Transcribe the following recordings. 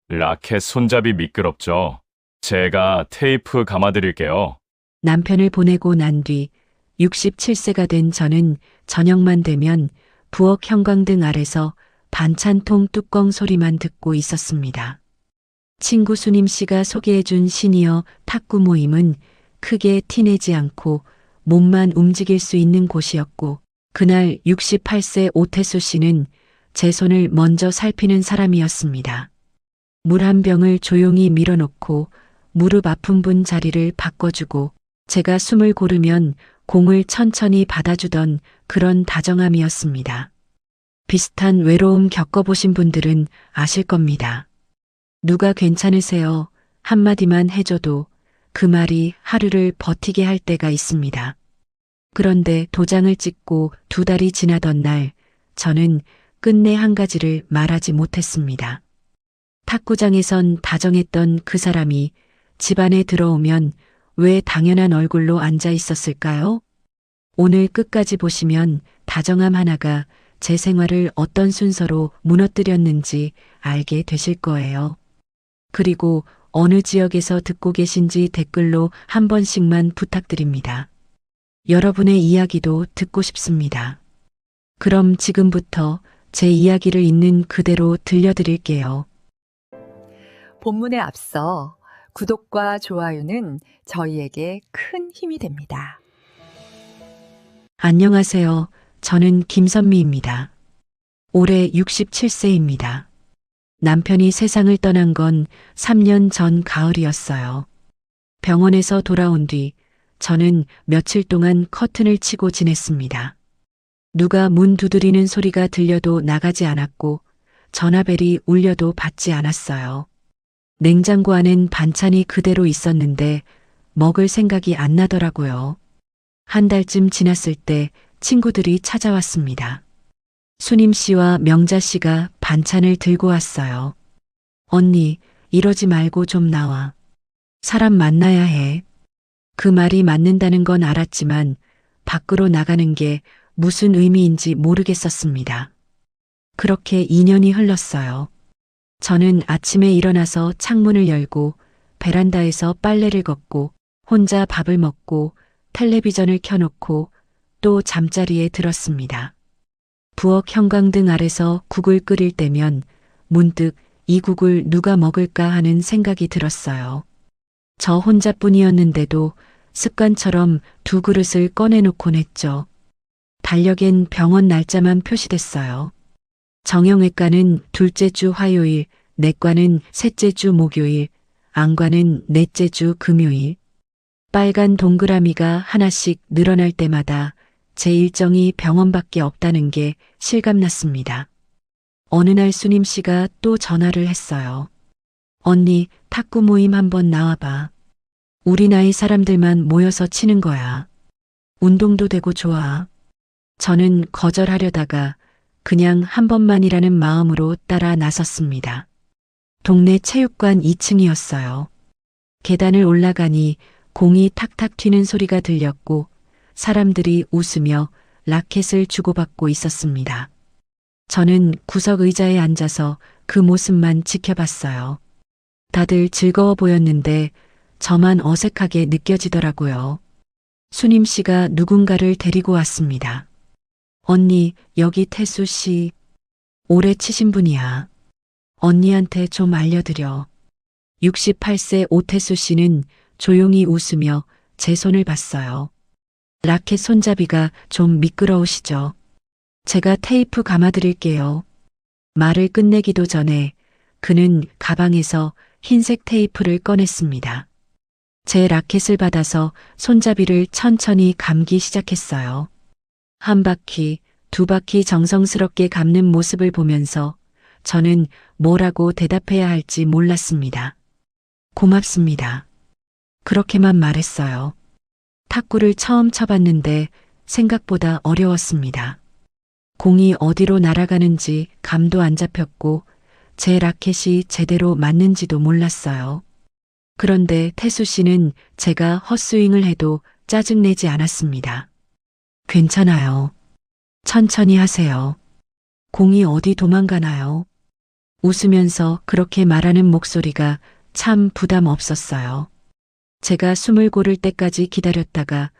라켓 손잡이 미끄럽죠? 제가 테이프 감아드릴게요. 남편을 보내고 난 뒤 67세가 된 저는 저녁만 되면 부엌 형광등 아래서 반찬통 뚜껑 소리만 듣고 있었습니다. 친구 수님 씨가 소개해준 시니어 탁구 모임은 크게 티내지 않고 몸만 움직일 수 있는 곳이었고, 그날 68세 오태수 씨는 제 손을 먼저 살피는 사람이었습니다. 물 한 병을 조용히 밀어놓고 무릎 아픈 분 자리를 바꿔주고, 제가 숨을 고르면 공을 천천히 받아주던 그런 다정함이었습니다. 비슷한 외로움 겪어보신 분들은 아실 겁니다. 누가 괜찮으세요? 한마디만 해줘도 그 말이 하루를 버티게 할 때가 있습니다. 그런데 도장을 찍고 2달이 지나던 날, 저는 끝내 한 가지를 말하지 못했습니다. 탁구장에선 다정했던 그 사람이 집안에 들어오면 왜 당연한 얼굴로 앉아 있었을까요? 오늘 끝까지 보시면 다정함 하나가 제 생활을 어떤 순서로 무너뜨렸는지 알게 되실 거예요. 그리고 어느 지역에서 듣고 계신지 댓글로 한 번씩만 부탁드립니다. 여러분의 이야기도 듣고 싶습니다. 그럼 지금부터 제 이야기를 있는 그대로 들려드릴게요. 본문에 앞서 구독과 좋아요는 저희에게 큰 힘이 됩니다. 안녕하세요. 저는 김선미입니다. 올해 67세입니다. 남편이 세상을 떠난 건 3년 전 가을이었어요. 병원에서 돌아온 뒤 저는 며칠 동안 커튼을 치고 지냈습니다. 누가 문 두드리는 소리가 들려도 나가지 않았고 전화벨이 울려도 받지 않았어요. 냉장고 안엔 반찬이 그대로 있었는데 먹을 생각이 안 나더라고요. 한 달쯤 지났을 때 친구들이 찾아왔습니다. 수님 씨와 명자 씨가 반찬을 들고 왔어요. 언니, 이러지 말고 좀 나와. 사람 만나야 해. 그 말이 맞는다는 건 알았지만 밖으로 나가는 게 무슨 의미인지 모르겠었습니다. 그렇게 2년이 흘렀어요. 저는 아침에 일어나서 창문을 열고 베란다에서 빨래를 걷고 혼자 밥을 먹고 텔레비전을 켜놓고 또 잠자리에 들었습니다. 부엌 형광등 아래서 국을 끓일 때면 문득 이 국을 누가 먹을까 하는 생각이 들었어요. 저 혼자뿐이었는데도 습관처럼 2그릇을 꺼내놓곤 했죠. 달력엔 병원 날짜만 표시됐어요. 정형외과는 둘째 주 화요일, 내과는 셋째 주 목요일, 안과는 넷째 주 금요일. 빨간 동그라미가 하나씩 늘어날 때마다 제 일정이 병원밖에 없다는 게 실감났습니다. 어느 날 수님 씨가 또 전화를 했어요. 언니, 탁구 모임 한번 나와봐. 우리 나이 사람들만 모여서 치는 거야. 운동도 되고 좋아. 저는 거절하려다가 그냥 한 번만이라는 마음으로 따라 나섰습니다. 동네 체육관 2층이었어요. 계단을 올라가니 공이 탁탁 튀는 소리가 들렸고 사람들이 웃으며 라켓을 주고받고 있었습니다. 저는 구석 의자에 앉아서 그 모습만 지켜봤어요. 다들 즐거워 보였는데 저만 어색하게 느껴지더라고요. 수님 씨가 누군가를 데리고 왔습니다. 언니, 여기 태수 씨. 오래 치신 분이야. 언니한테 좀 알려드려. 68세 오태수 씨는 조용히 웃으며 제 손을 봤어요. 라켓 손잡이가 좀 미끄러우시죠? 제가 테이프 감아드릴게요. 말을 끝내기도 전에 그는 가방에서 흰색 테이프를 꺼냈습니다. 제 라켓을 받아서 손잡이를 천천히 감기 시작했어요. 한 바퀴, 2바퀴 정성스럽게 감는 모습을 보면서 저는 뭐라고 대답해야 할지 몰랐습니다. 고맙습니다. 그렇게만 말했어요. 탁구를 처음 쳐봤는데 생각보다 어려웠습니다. 공이 어디로 날아가는지 감도 안 잡혔고 제 라켓이 제대로 맞는지도 몰랐어요. 그런데 태수 씨는 제가 헛스윙을 해도 짜증내지 않았습니다. 괜찮아요. 천천히 하세요. 공이 어디 도망가나요? 웃으면서 그렇게 말하는 목소리가 참 부담 없었어요. 제가 숨을 고를 때까지 기다렸다가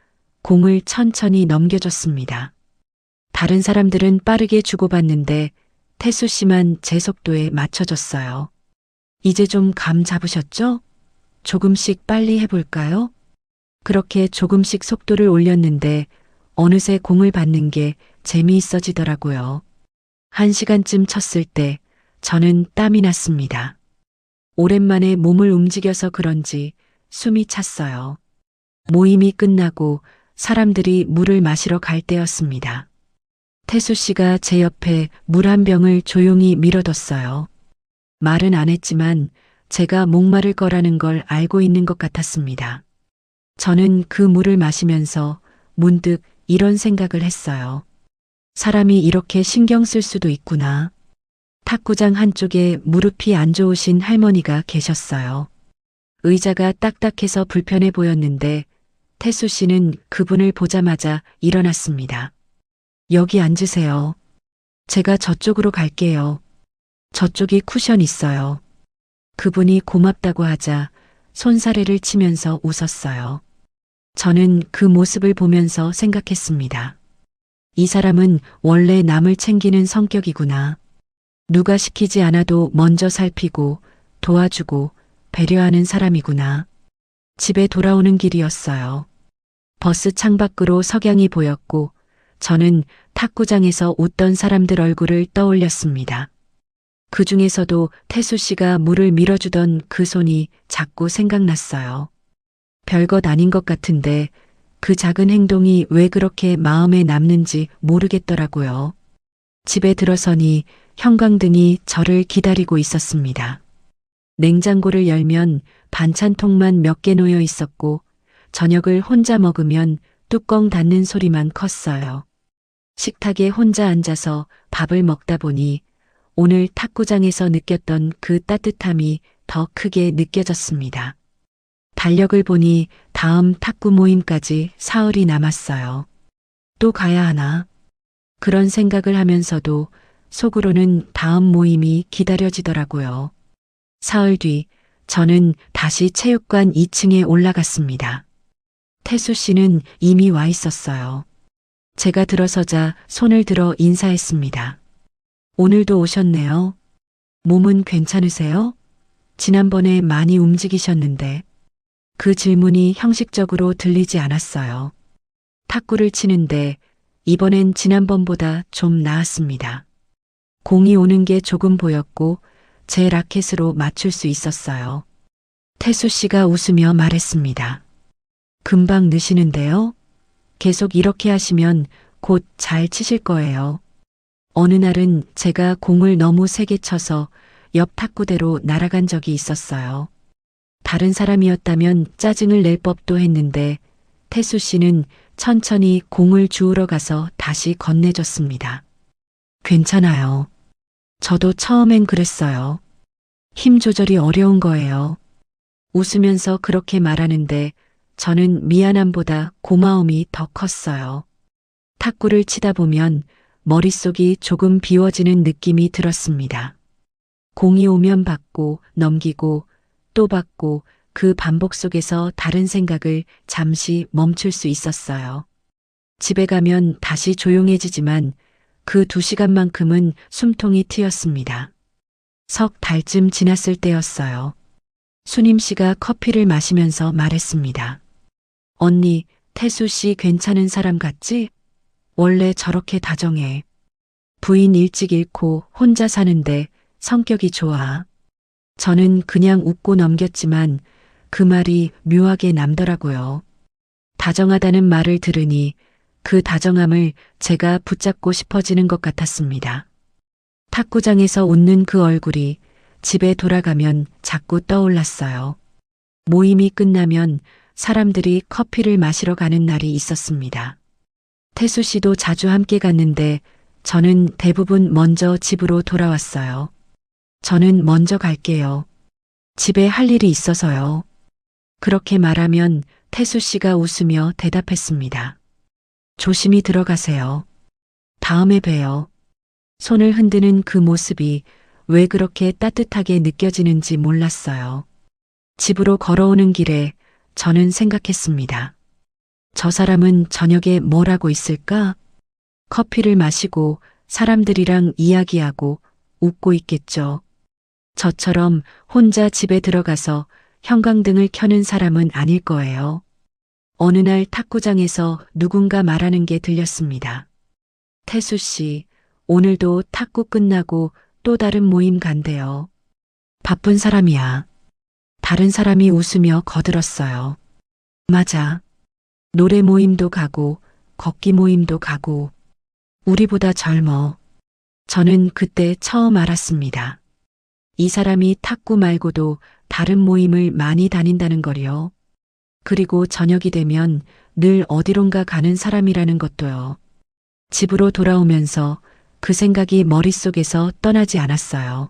공을 천천히 넘겨줬습니다. 다른 사람들은 빠르게 주고받는데 태수 씨만 제 속도에 맞춰줬어요. 이제 좀 감 잡으셨죠? 조금씩 빨리 해볼까요? 그렇게 조금씩 속도를 올렸는데 어느새 공을 받는 게 재미있어지더라고요. 1시간쯤 쳤을 때 저는 땀이 났습니다. 오랜만에 몸을 움직여서 그런지 숨이 찼어요. 모임이 끝나고 사람들이 물을 마시러 갈 때였습니다. 태수 씨가 제 옆에 물 한 병을 조용히 밀어뒀어요. 말은 안 했지만 제가 목마를 거라는 걸 알고 있는 것 같았습니다. 저는 그 물을 마시면서 문득 이런 생각을 했어요. 사람이 이렇게 신경 쓸 수도 있구나. 탁구장 한쪽에 무릎이 안 좋으신 할머니가 계셨어요. 의자가 딱딱해서 불편해 보였는데 태수 씨는 그분을 보자마자 일어났습니다. 여기 앉으세요. 제가 저쪽으로 갈게요. 저쪽이 쿠션 있어요. 그분이 고맙다고 하자 손사래를 치면서 웃었어요. 저는 그 모습을 보면서 생각했습니다. 이 사람은 원래 남을 챙기는 성격이구나. 누가 시키지 않아도 먼저 살피고 도와주고 배려하는 사람이구나. 집에 돌아오는 길이었어요. 버스 창밖으로 석양이 보였고 저는 탁구장에서 웃던 사람들 얼굴을 떠올렸습니다. 그 중에서도 태수 씨가 물을 밀어주던 그 손이 자꾸 생각났어요. 별것 아닌 것 같은데 그 작은 행동이 왜 그렇게 마음에 남는지 모르겠더라고요. 집에 들어서니 형광등이 저를 기다리고 있었습니다. 냉장고를 열면 반찬통만 몇 개 놓여 있었고 저녁을 혼자 먹으면 뚜껑 닫는 소리만 컸어요. 식탁에 혼자 앉아서 밥을 먹다 보니 오늘 탁구장에서 느꼈던 그 따뜻함이 더 크게 느껴졌습니다. 달력을 보니 다음 탁구 모임까지 사흘이 남았어요. 또 가야 하나? 그런 생각을 하면서도 속으로는 다음 모임이 기다려지더라고요. 사흘 뒤 저는 다시 체육관 2층에 올라갔습니다. 태수 씨는 이미 와 있었어요. 제가 들어서자 손을 들어 인사했습니다. 오늘도 오셨네요. 몸은 괜찮으세요? 지난번에 많이 움직이셨는데. 그 질문이 형식적으로 들리지 않았어요. 탁구를 치는데 이번엔 지난번보다 좀 나았습니다. 공이 오는 게 조금 보였고 제 라켓으로 맞출 수 있었어요. 태수 씨가 웃으며 말했습니다. 금방 느시는데요? 계속 이렇게 하시면 곧 잘 치실 거예요. 어느 날은 제가 공을 너무 세게 쳐서 옆 탁구대로 날아간 적이 있었어요. 다른 사람이었다면 짜증을 낼 법도 했는데 태수 씨는 천천히 공을 주우러 가서 다시 건네줬습니다. 괜찮아요. 저도 처음엔 그랬어요. 힘 조절이 어려운 거예요. 웃으면서 그렇게 말하는데 저는 미안함보다 고마움이 더 컸어요. 탁구를 치다 보면 머릿속이 조금 비워지는 느낌이 들었습니다. 공이 오면 받고 넘기고 또 받고 그 반복 속에서 다른 생각을 잠시 멈출 수 있었어요. 집에 가면 다시 조용해지지만 그 2시간만큼은 숨통이 트였습니다. 석 달쯤 지났을 때였어요. 수님 씨가 커피를 마시면서 말했습니다. 언니, 태수 씨 괜찮은 사람 같지? 원래 저렇게 다정해. 부인 일찍 잃고 혼자 사는데 성격이 좋아. 저는 그냥 웃고 넘겼지만 그 말이 묘하게 남더라고요. 다정하다는 말을 들으니 그 다정함을 제가 붙잡고 싶어지는 것 같았습니다. 탁구장에서 웃는 그 얼굴이 집에 돌아가면 자꾸 떠올랐어요. 모임이 끝나면 사람들이 커피를 마시러 가는 날이 있었습니다. 태수 씨도 자주 함께 갔는데 저는 대부분 먼저 집으로 돌아왔어요. 저는 먼저 갈게요. 집에 할 일이 있어서요. 그렇게 말하면 태수 씨가 웃으며 대답했습니다. 조심히 들어가세요. 다음에 봬요. 손을 흔드는 그 모습이 왜 그렇게 따뜻하게 느껴지는지 몰랐어요. 집으로 걸어오는 길에 저는 생각했습니다. 저 사람은 저녁에 뭘 하고 있을까? 커피를 마시고 사람들이랑 이야기하고 웃고 있겠죠. 저처럼 혼자 집에 들어가서 형광등을 켜는 사람은 아닐 거예요. 어느 날 탁구장에서 누군가 말하는 게 들렸습니다. 태수 씨, 오늘도 탁구 끝나고 또 다른 모임 간대요. 바쁜 사람이야. 다른 사람이 웃으며 거들었어요. 맞아. 노래 모임도 가고, 걷기 모임도 가고, 우리보다 젊어. 저는 그때 처음 알았습니다. 이 사람이 탁구 말고도 다른 모임을 많이 다닌다는 걸요. 그리고 저녁이 되면 늘 어디론가 가는 사람이라는 것도요. 집으로 돌아오면서 그 생각이 머릿속에서 떠나지 않았어요.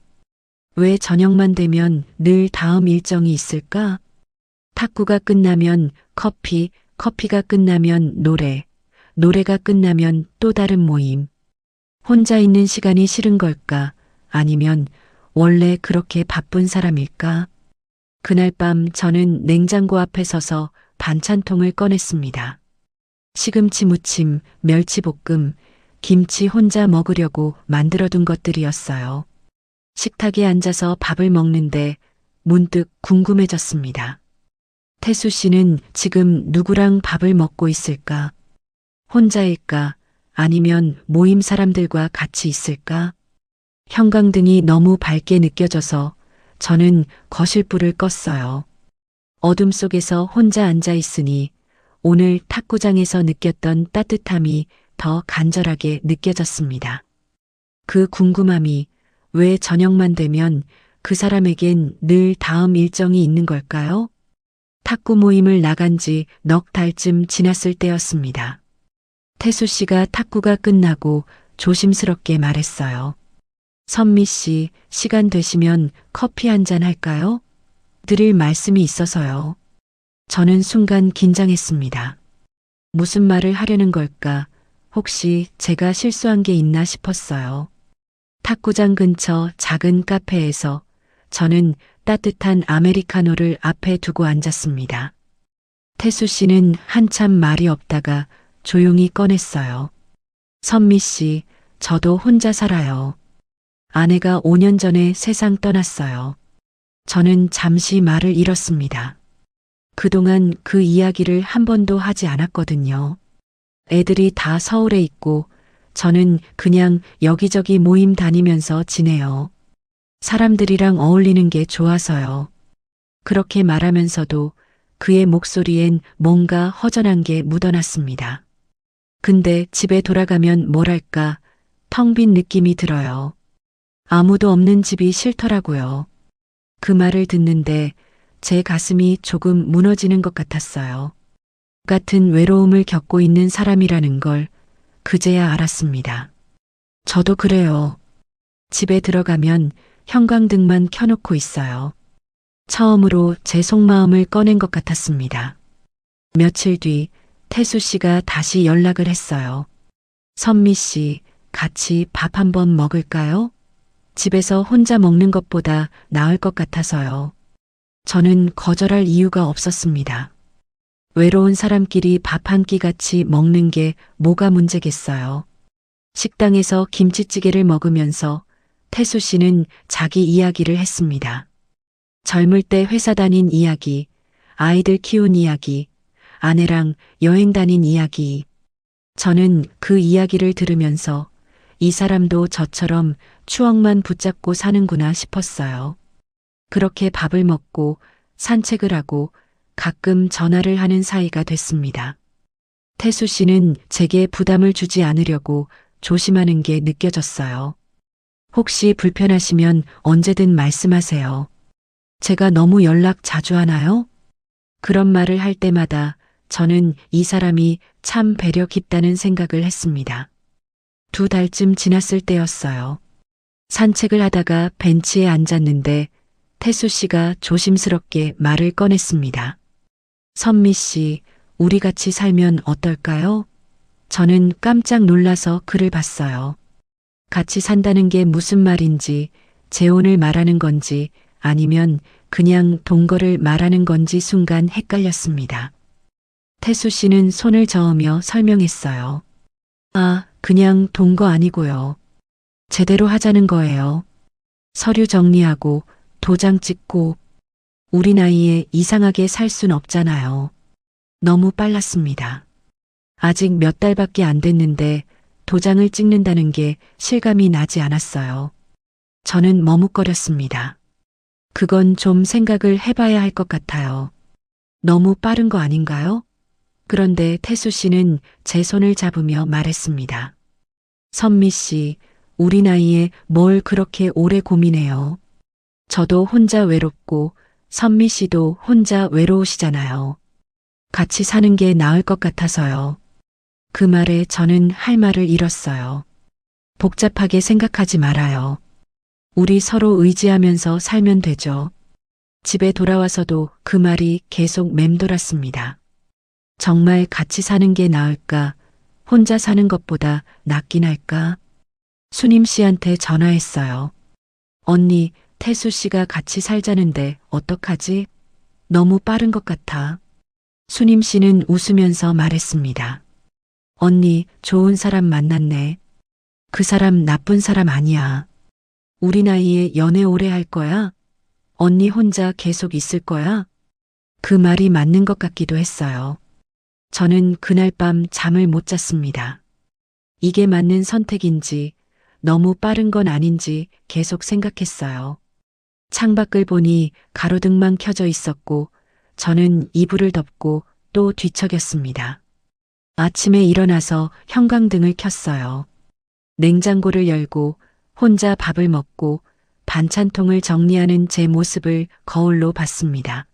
왜 저녁만 되면 늘 다음 일정이 있을까? 탁구가 끝나면 커피, 커피가 끝나면 노래, 노래가 끝나면 또 다른 모임. 혼자 있는 시간이 싫은 걸까? 아니면 원래 그렇게 바쁜 사람일까? 그날 밤 저는 냉장고 앞에 서서 반찬통을 꺼냈습니다. 시금치 무침, 멸치볶음, 김치 혼자 먹으려고 만들어둔 것들이었어요. 식탁에 앉아서 밥을 먹는데 문득 궁금해졌습니다. 태수 씨는 지금 누구랑 밥을 먹고 있을까? 혼자일까? 아니면 모임 사람들과 같이 있을까? 형광등이 너무 밝게 느껴져서 저는 거실불을 껐어요. 어둠 속에서 혼자 앉아 있으니 오늘 탁구장에서 느꼈던 따뜻함이 더 간절하게 느껴졌습니다. 그 궁금함이 왜 저녁만 되면 그 사람에겐 늘 다음 일정이 있는 걸까요? 탁구 모임을 나간 지 넉 달쯤 지났을 때였습니다. 태수 씨가 탁구가 끝나고 조심스럽게 말했어요. 선미 씨, 시간 되시면 커피 한 잔 할까요? 드릴 말씀이 있어서요. 저는 순간 긴장했습니다. 무슨 말을 하려는 걸까? 혹시 제가 실수한 게 있나 싶었어요. 탁구장 근처 작은 카페에서 저는 따뜻한 아메리카노를 앞에 두고 앉았습니다. 태수 씨는 한참 말이 없다가 조용히 꺼냈어요. 선미 씨, 저도 혼자 살아요. 아내가 5년 전에 세상 떠났어요. 저는 잠시 말을 잃었습니다. 그동안 그 이야기를 한 번도 하지 않았거든요. 애들이 다 서울에 있고 저는 그냥 여기저기 모임 다니면서 지내요. 사람들이랑 어울리는 게 좋아서요. 그렇게 말하면서도 그의 목소리엔 뭔가 허전한 게 묻어났습니다. 근데 집에 돌아가면 뭐랄까 텅 빈 느낌이 들어요. 아무도 없는 집이 싫더라고요. 그 말을 듣는데 제 가슴이 조금 무너지는 것 같았어요. 같은 외로움을 겪고 있는 사람이라는 걸 그제야 알았습니다. 저도 그래요. 집에 들어가면 형광등만 켜놓고 있어요. 처음으로 제 속마음을 꺼낸 것 같았습니다. 며칠 뒤 태수 씨가 다시 연락을 했어요. 선미 씨, 같이 밥 한번 먹을까요? 집에서 혼자 먹는 것보다 나을 것 같아서요. 저는 거절할 이유가 없었습니다. 외로운 사람끼리 밥 한 끼 같이 먹는 게 뭐가 문제겠어요. 식당에서 김치찌개를 먹으면서 태수 씨는 자기 이야기를 했습니다. 젊을 때 회사 다닌 이야기, 아이들 키운 이야기, 아내랑 여행 다닌 이야기. 저는 그 이야기를 들으면서 이 사람도 저처럼 추억만 붙잡고 사는구나 싶었어요. 그렇게 밥을 먹고 산책을 하고 가끔 전화를 하는 사이가 됐습니다. 태수 씨는 제게 부담을 주지 않으려고 조심하는 게 느껴졌어요. 혹시 불편하시면 언제든 말씀하세요. 제가 너무 연락 자주 하나요? 그런 말을 할 때마다 저는 이 사람이 참 배려 깊다는 생각을 했습니다. 2달쯤 지났을 때였어요. 산책을 하다가 벤치에 앉았는데 태수 씨가 조심스럽게 말을 꺼냈습니다. 선미 씨, 우리 같이 살면 어떨까요? 저는 깜짝 놀라서 그를 봤어요. 같이 산다는 게 무슨 말인지 재혼을 말하는 건지 아니면 그냥 동거를 말하는 건지 순간 헷갈렸습니다. 태수 씨는 손을 저으며 설명했어요. 아, 그냥 동거 아니고요. 제대로 하자는 거예요. 서류 정리하고 도장 찍고 우리 나이에 이상하게 살 순 없잖아요. 너무 빨랐습니다. 아직 몇 달밖에 안 됐는데 도장을 찍는다는 게 실감이 나지 않았어요. 저는 머뭇거렸습니다. 그건 좀 생각을 해봐야 할 것 같아요. 너무 빠른 거 아닌가요? 그런데 태수 씨는 제 손을 잡으며 말했습니다. 선미 씨, 우리 나이에 뭘 그렇게 오래 고민해요. 저도 혼자 외롭고 선미 씨도 혼자 외로우시잖아요. 같이 사는 게 나을 것 같아서요. 그 말에 저는 할 말을 잃었어요. 복잡하게 생각하지 말아요. 우리 서로 의지하면서 살면 되죠. 집에 돌아와서도 그 말이 계속 맴돌았습니다. 정말 같이 사는 게 나을까? 혼자 사는 것보다 낫긴 할까? 수님 씨한테 전화했어요. 언니, 태수 씨가 같이 살자는데 어떡하지? 너무 빠른 것 같아. 수님 씨는 웃으면서 말했습니다. 언니, 좋은 사람 만났네. 그 사람 나쁜 사람 아니야. 우리 나이에 연애 오래 할 거야? 언니 혼자 계속 있을 거야? 그 말이 맞는 것 같기도 했어요. 저는 그날 밤 잠을 못 잤습니다. 이게 맞는 선택인지 너무 빠른 건 아닌지 계속 생각했어요. 창밖을 보니 가로등만 켜져 있었고 저는 이불을 덮고 또 뒤척였습니다. 아침에 일어나서 형광등을 켰어요. 냉장고를 열고 혼자 밥을 먹고 반찬통을 정리하는 제 모습을 거울로 봤습니다.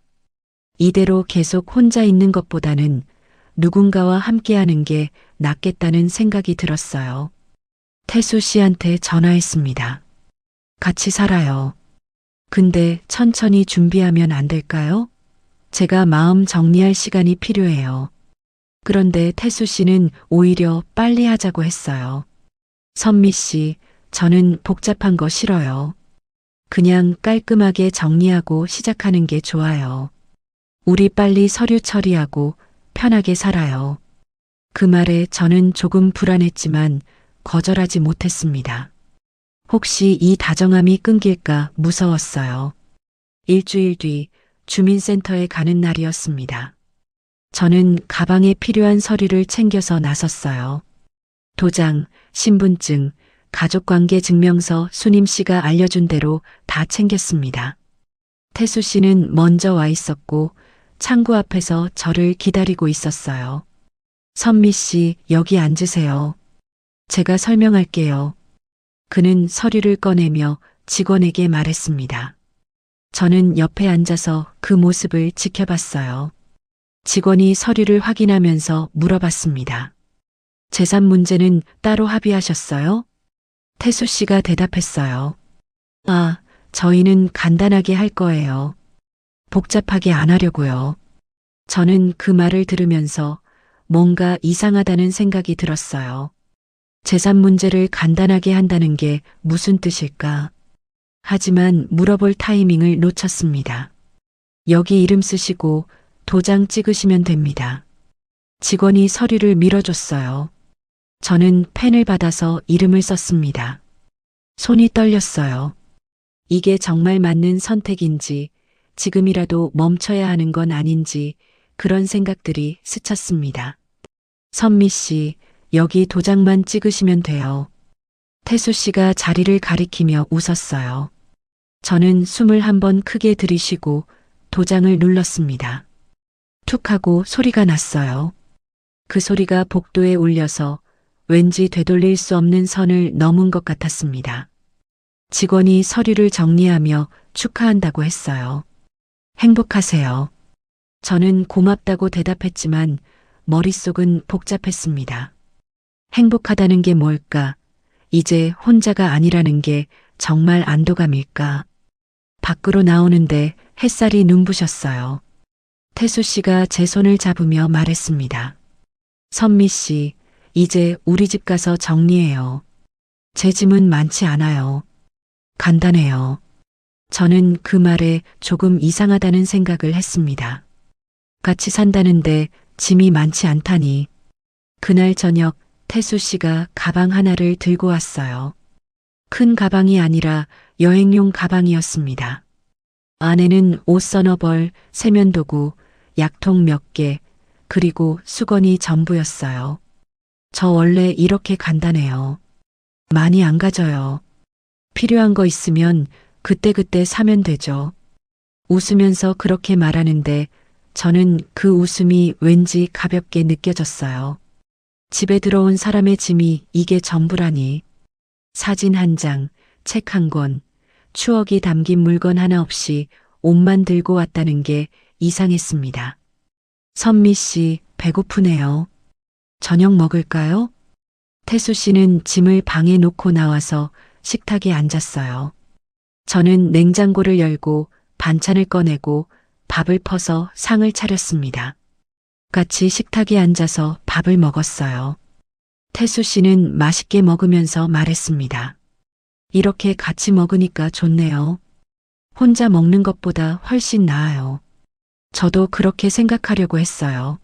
이대로 계속 혼자 있는 것보다는 누군가와 함께하는 게 낫겠다는 생각이 들었어요. 태수 씨한테 전화했습니다. 같이 살아요. 근데 천천히 준비하면 안 될까요? 제가 마음 정리할 시간이 필요해요. 그런데 태수 씨는 오히려 빨리 하자고 했어요. 선미 씨, 저는 복잡한 거 싫어요. 그냥 깔끔하게 정리하고 시작하는 게 좋아요. 우리 빨리 서류 처리하고 편하게 살아요. 그 말에 저는 조금 불안했지만 거절하지 못했습니다. 혹시 이 다정함이 끊길까 무서웠어요. 일주일 뒤 주민센터에 가는 날이었습니다. 저는 가방에 필요한 서류를 챙겨서 나섰어요. 도장, 신분증, 가족관계 증명서 수님 씨가 알려준 대로 다 챙겼습니다. 태수 씨는 먼저 와 있었고 창구 앞에서 저를 기다리고 있었어요. 선미 씨, 여기 앉으세요. 제가 설명할게요. 그는 서류를 꺼내며 직원에게 말했습니다. 저는 옆에 앉아서 그 모습을 지켜봤어요. 직원이 서류를 확인하면서 물어봤습니다. 재산 문제는 따로 합의하셨어요? 태수 씨가 대답했어요. 아, 저희는 간단하게 할 거예요. 복잡하게 안 하려고요. 저는 그 말을 들으면서 뭔가 이상하다는 생각이 들었어요. 재산 문제를 간단하게 한다는 게 무슨 뜻일까? 하지만 물어볼 타이밍을 놓쳤습니다. 여기 이름 쓰시고 도장 찍으시면 됩니다. 직원이 서류를 밀어줬어요. 저는 펜을 받아서 이름을 썼습니다. 손이 떨렸어요. 이게 정말 맞는 선택인지 지금이라도 멈춰야 하는 건 아닌지 그런 생각들이 스쳤습니다. 선미 씨, 여기 도장만 찍으시면 돼요. 태수 씨가 자리를 가리키며 웃었어요. 저는 숨을 한번 크게 들이쉬고 도장을 눌렀습니다. 툭 하고 소리가 났어요. 그 소리가 복도에 울려서 왠지 되돌릴 수 없는 선을 넘은 것 같았습니다. 직원이 서류를 정리하며 축하한다고 했어요. 행복하세요. 저는 고맙다고 대답했지만 머릿속은 복잡했습니다. 행복하다는 게 뭘까? 이제 혼자가 아니라는 게 정말 안도감일까? 밖으로 나오는데 햇살이 눈부셨어요. 태수 씨가 제 손을 잡으며 말했습니다. 선미 씨, 이제 우리 집 가서 정리해요. 제 짐은 많지 않아요. 간단해요. 저는 그 말에 조금 이상하다는 생각을 했습니다. 같이 산다는데 짐이 많지 않다니. 그날 저녁 태수 씨가 가방 하나를 들고 왔어요. 큰 가방이 아니라 여행용 가방이었습니다. 안에는 옷 서너 벌, 세면도구, 약통 몇 개, 그리고 수건이 전부였어요. 저 원래 이렇게 간단해요. 많이 안 가져요. 필요한 거 있으면 그때그때 사면 되죠. 웃으면서 그렇게 말하는데 저는 그 웃음이 왠지 가볍게 느껴졌어요. 집에 들어온 사람의 짐이 이게 전부라니. 사진 한 장, 책 한 권, 추억이 담긴 물건 하나 없이 옷만 들고 왔다는 게 이상했습니다. 선미 씨, 배고프네요. 저녁 먹을까요? 태수 씨는 짐을 방에 놓고 나와서 식탁에 앉았어요. 저는 냉장고를 열고 반찬을 꺼내고 밥을 퍼서 상을 차렸습니다. 같이 식탁에 앉아서 밥을 먹었어요. 태수 씨는 맛있게 먹으면서 말했습니다. 이렇게 같이 먹으니까 좋네요. 혼자 먹는 것보다 훨씬 나아요. 저도 그렇게 생각하려고 했어요.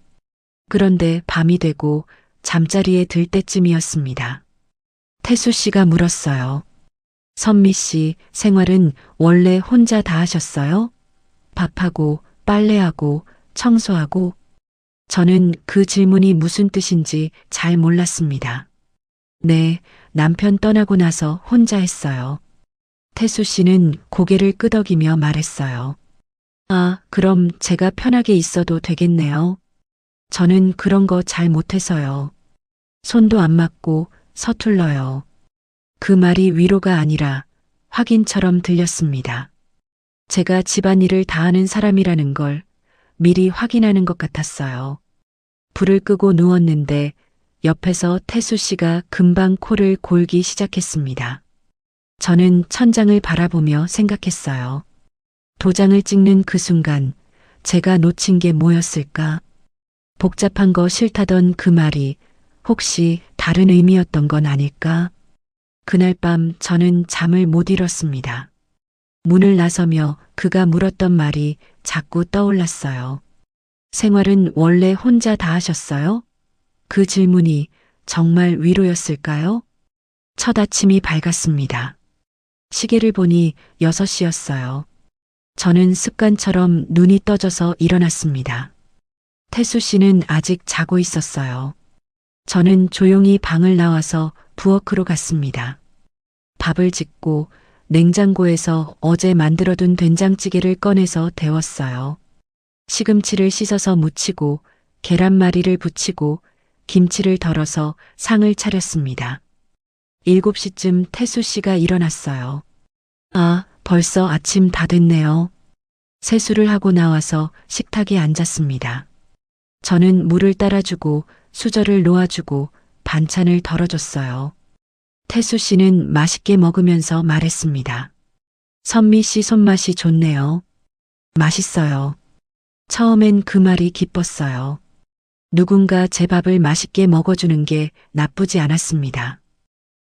그런데 밤이 되고 잠자리에 들 때쯤이었습니다. 태수 씨가 물었어요. 선미 씨, 생활은 원래 혼자 다 하셨어요? 밥하고, 빨래하고, 청소하고. 저는 그 질문이 무슨 뜻인지 잘 몰랐습니다. 네, 남편 떠나고 나서 혼자 했어요. 태수 씨는 고개를 끄덕이며 말했어요. 아, 그럼 제가 편하게 있어도 되겠네요. 저는 그런 거 잘 못해서요. 손도 안 맞고 서툴러요. 그 말이 위로가 아니라 확인처럼 들렸습니다. 제가 집안일을 다 하는 사람이라는 걸 미리 확인하는 것 같았어요. 불을 끄고 누웠는데 옆에서 태수 씨가 금방 코를 골기 시작했습니다. 저는 천장을 바라보며 생각했어요. 도장을 찍는 그 순간 제가 놓친 게 뭐였을까? 복잡한 거 싫다던 그 말이 혹시 다른 의미였던 건 아닐까? 그날 밤 저는 잠을 못 이뤘습니다. 문을 나서며 그가 물었던 말이 자꾸 떠올랐어요. 생활은 원래 혼자 다 하셨어요? 그 질문이 정말 위로였을까요? 첫 아침이 밝았습니다. 시계를 보니 6시였어요. 저는 습관처럼 눈이 떠져서 일어났습니다. 태수 씨는 아직 자고 있었어요. 저는 조용히 방을 나와서 부엌으로 갔습니다. 밥을 짓고 냉장고에서 어제 만들어둔 된장찌개를 꺼내서 데웠어요. 시금치를 씻어서 무치고 계란말이를 부치고 김치를 덜어서 상을 차렸습니다. 7시쯤 태수 씨가 일어났어요. 아, 벌써 아침 다 됐네요. 세수를 하고 나와서 식탁에 앉았습니다. 저는 물을 따라주고 수저를 놓아주고 반찬을 덜어줬어요. 태수 씨는 맛있게 먹으면서 말했습니다. 선미 씨 손맛이 좋네요. 맛있어요. 처음엔 그 말이 기뻤어요. 누군가 제 밥을 맛있게 먹어주는 게 나쁘지 않았습니다.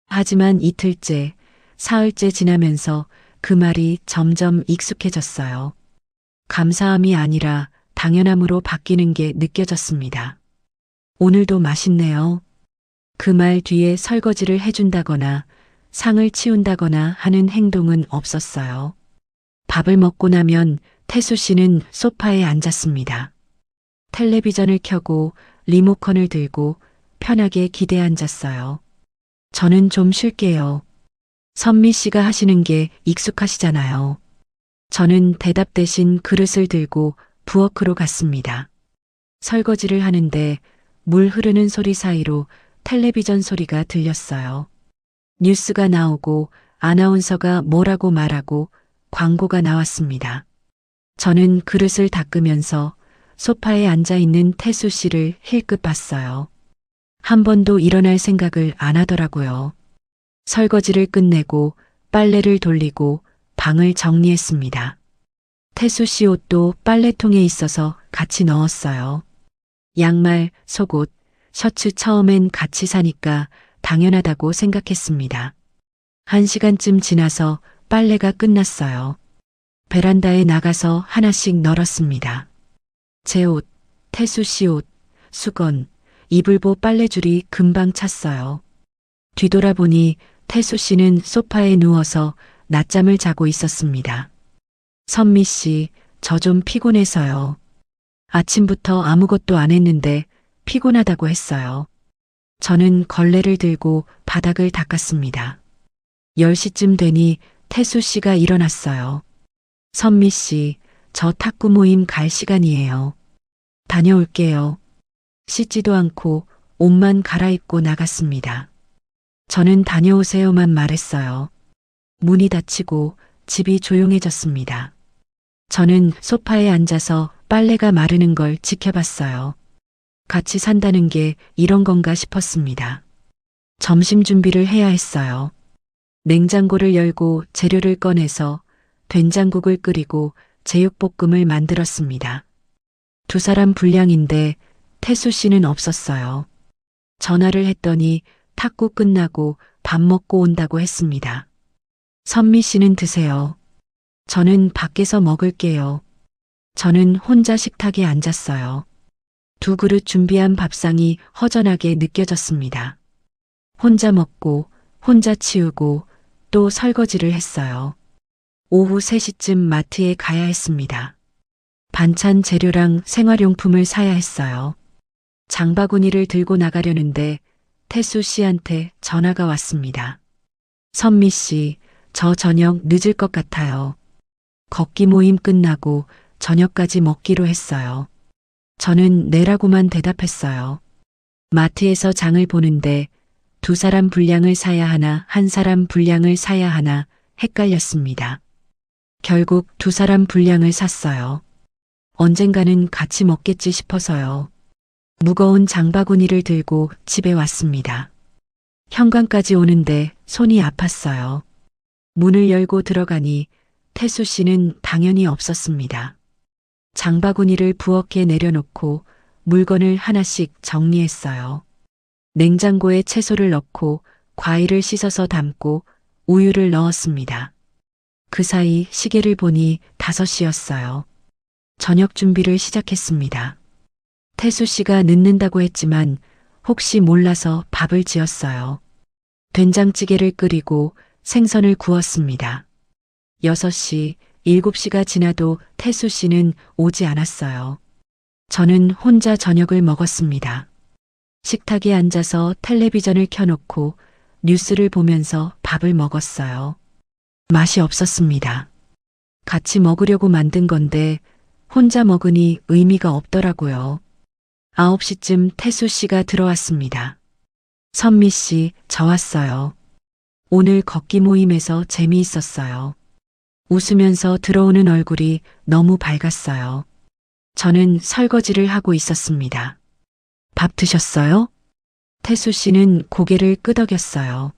하지만 이틀째, 사흘째 지나면서 그 말이 점점 익숙해졌어요. 감사함이 아니라 당연함으로 바뀌는 게 느껴졌습니다. 오늘도 맛있네요. 그 말 뒤에 설거지를 해준다거나 상을 치운다거나 하는 행동은 없었어요. 밥을 먹고 나면 태수 씨는 소파에 앉았습니다. 텔레비전을 켜고 리모컨을 들고 편하게 기대에 앉았어요. 저는 좀 쉴게요. 선미 씨가 하시는 게 익숙하시잖아요. 저는 대답 대신 그릇을 들고 부엌으로 갔습니다. 설거지를 하는데 물 흐르는 소리 사이로 텔레비전 소리가 들렸어요. 뉴스가 나오고 아나운서가 뭐라고 말하고 광고가 나왔습니다. 저는 그릇을 닦으면서 소파에 앉아 있는 태수 씨를 힐끗 봤어요. 한 번도 일어날 생각을 안 하더라고요. 설거지를 끝내고 빨래를 돌리고 방을 정리했습니다. 태수 씨 옷도 빨래통에 있어서 같이 넣었어요. 양말, 속옷, 셔츠 처음엔 같이 사니까 당연하다고 생각했습니다. 1시간쯤 지나서 빨래가 끝났어요. 베란다에 나가서 하나씩 널었습니다. 제 옷, 태수 씨 옷, 수건, 이불보 빨래줄이 금방 찼어요. 뒤돌아보니 태수 씨는 소파에 누워서 낮잠을 자고 있었습니다. 선미 씨, 저 좀 피곤해서요. 아침부터 아무것도 안 했는데 피곤하다고 했어요. 저는 걸레를 들고 바닥을 닦았습니다. 10시쯤 되니 태수 씨가 일어났어요. 선미 씨, 저 탁구 모임 갈 시간이에요. 다녀올게요. 씻지도 않고 옷만 갈아입고 나갔습니다. 저는 다녀오세요만 말했어요. 문이 닫히고 집이 조용해졌습니다. 저는 소파에 앉아서 빨래가 마르는 걸 지켜봤어요. 같이 산다는 게 이런 건가 싶었습니다. 점심 준비를 해야 했어요. 냉장고를 열고 재료를 꺼내서 된장국을 끓이고 제육볶음을 만들었습니다. 2사람 분량인데 태수 씨는 없었어요. 전화를 했더니 탁구 끝나고 밥 먹고 온다고 했습니다. 선미 씨는 드세요. 저는 밖에서 먹을게요. 저는 혼자 식탁에 앉았어요. 2그릇 준비한 밥상이 허전하게 느껴졌습니다. 혼자 먹고 혼자 치우고 또 설거지를 했어요. 오후 3시쯤 마트에 가야 했습니다. 반찬 재료랑 생활용품을 사야 했어요. 장바구니를 들고 나가려는데 태수 씨한테 전화가 왔습니다. 선미 씨, 저 저녁 늦을 것 같아요. 걷기 모임 끝나고 저녁까지 먹기로 했어요. 저는 네라고만 대답했어요. 마트에서 장을 보는데 2사람 분량을 사야 하나, 1사람 분량을 사야 하나 헷갈렸습니다. 결국 2사람 분량을 샀어요. 언젠가는 같이 먹겠지 싶어서요. 무거운 장바구니를 들고 집에 왔습니다. 현관까지 오는데 손이 아팠어요. 문을 열고 들어가니 태수 씨는 당연히 없었습니다. 장바구니를 부엌에 내려놓고 물건을 하나씩 정리했어요. 냉장고에 채소를 넣고 과일을 씻어서 담고 우유를 넣었습니다. 그 사이 시계를 보니 5시였어요. 저녁 준비를 시작했습니다. 태수 씨가 늦는다고 했지만 혹시 몰라서 밥을 지었어요. 된장찌개를 끓이고 생선을 구웠습니다. 6시, 7시가 지나도 태수 씨는 오지 않았어요. 저는 혼자 저녁을 먹었습니다. 식탁에 앉아서 텔레비전을 켜놓고 뉴스를 보면서 밥을 먹었어요. 맛이 없었습니다. 같이 먹으려고 만든 건데 혼자 먹으니 의미가 없더라고요. 9시쯤 태수 씨가 들어왔습니다. 선미 씨, 저 왔어요. 오늘 걷기 모임에서 재미있었어요. 웃으면서 들어오는 얼굴이 너무 밝았어요. 저는 설거지를 하고 있었습니다. 밥 드셨어요? 태수 씨는 고개를 끄덕였어요.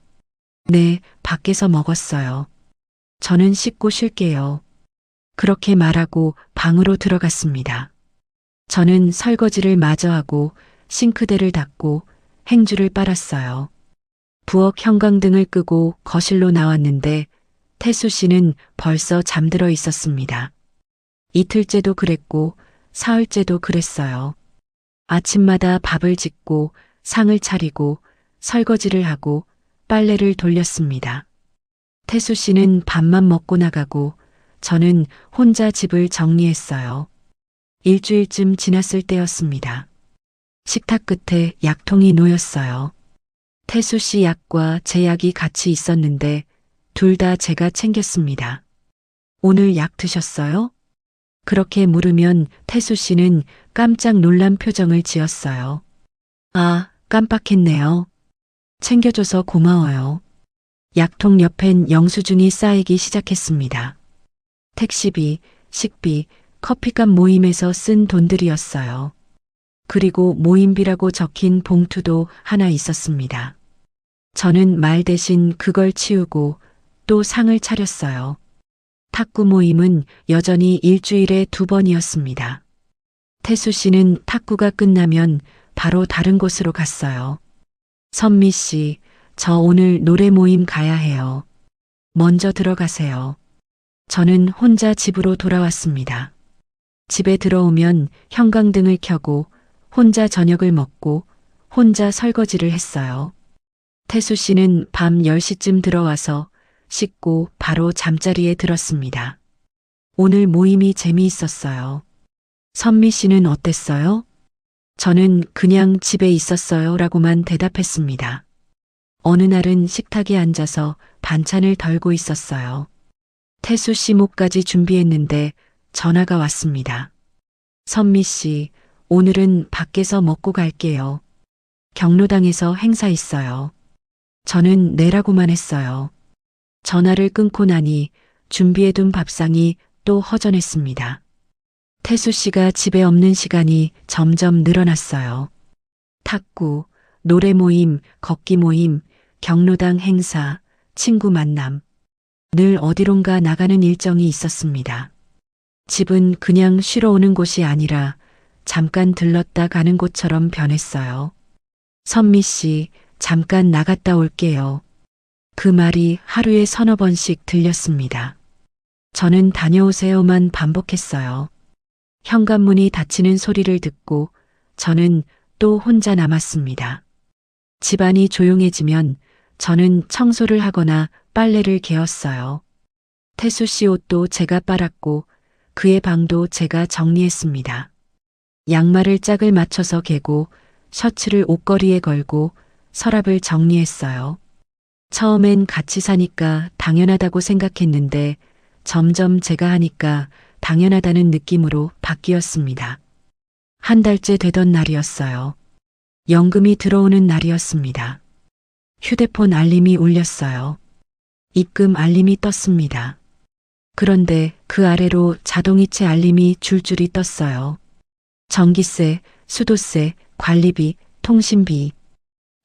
네, 밖에서 먹었어요. 저는 씻고 쉴게요. 그렇게 말하고 방으로 들어갔습니다. 저는 설거지를 마저 하고 싱크대를 닦고 행주를 빨았어요. 부엌 형광등을 끄고 거실로 나왔는데 태수 씨는 벌써 잠들어 있었습니다. 이틀째도 그랬고 사흘째도 그랬어요. 아침마다 밥을 짓고 상을 차리고 설거지를 하고 빨래를 돌렸습니다. 태수 씨는 밥만 먹고 나가고 저는 혼자 집을 정리했어요. 일주일쯤 지났을 때였습니다. 식탁 끝에 약통이 놓였어요. 태수 씨 약과 제 약이 같이 있었는데 둘 다 제가 챙겼습니다. 오늘 약 드셨어요? 그렇게 물으면 태수 씨는 깜짝 놀란 표정을 지었어요. 아, 깜빡했네요. 챙겨줘서 고마워요. 약통 옆엔 영수증이 쌓이기 시작했습니다. 택시비, 식비, 커피값 모임에서 쓴 돈들이었어요. 그리고 모임비라고 적힌 봉투도 하나 있었습니다. 저는 말 대신 그걸 치우고 또 상을 차렸어요. 탁구 모임은 여전히 일주일에 2번이었습니다. 태수 씨는 탁구가 끝나면 바로 다른 곳으로 갔어요. 선미 씨, 저 오늘 노래 모임 가야 해요. 먼저 들어가세요. 저는 혼자 집으로 돌아왔습니다. 집에 들어오면 형광등을 켜고 혼자 저녁을 먹고 혼자 설거지를 했어요. 태수 씨는 밤 10시쯤 들어와서 씻고 바로 잠자리에 들었습니다. 오늘 모임이 재미있었어요. 선미 씨는 어땠어요? 저는 그냥 집에 있었어요 라고만 대답했습니다. 어느 날은 식탁에 앉아서 반찬을 덜고 있었어요. 태수 씨 목까지 준비했는데 전화가 왔습니다. 선미 씨, 오늘은 밖에서 먹고 갈게요. 경로당에서 행사 있어요. 저는 네라고만 했어요. 전화를 끊고 나니 준비해둔 밥상이 또 허전했습니다. 태수 씨가 집에 없는 시간이 점점 늘어났어요. 탁구, 노래 모임, 걷기 모임, 경로당 행사, 친구 만남. 늘 어디론가 나가는 일정이 있었습니다. 집은 그냥 쉬러 오는 곳이 아니라 잠깐 들렀다 가는 곳처럼 변했어요. 선미 씨, 잠깐 나갔다 올게요. 그 말이 하루에 서너 번씩 들렸습니다. 저는 다녀오세요만 반복했어요. 현관문이 닫히는 소리를 듣고 저는 또 혼자 남았습니다. 집안이 조용해지면 저는 청소를 하거나 빨래를 개었어요. 태수 씨 옷도 제가 빨았고 그의 방도 제가 정리했습니다. 양말을 짝을 맞춰서 개고 셔츠를 옷걸이에 걸고 서랍을 정리했어요. 처음엔 같이 사니까 당연하다고 생각했는데 점점 제가 하니까 당연하다는 느낌으로 바뀌었습니다. 한 달째 되던 날이었어요. 연금이 들어오는 날이었습니다. 휴대폰 알림이 울렸어요. 입금 알림이 떴습니다. 그런데 그 아래로 자동이체 알림이 줄줄이 떴어요. 전기세, 수도세, 관리비, 통신비.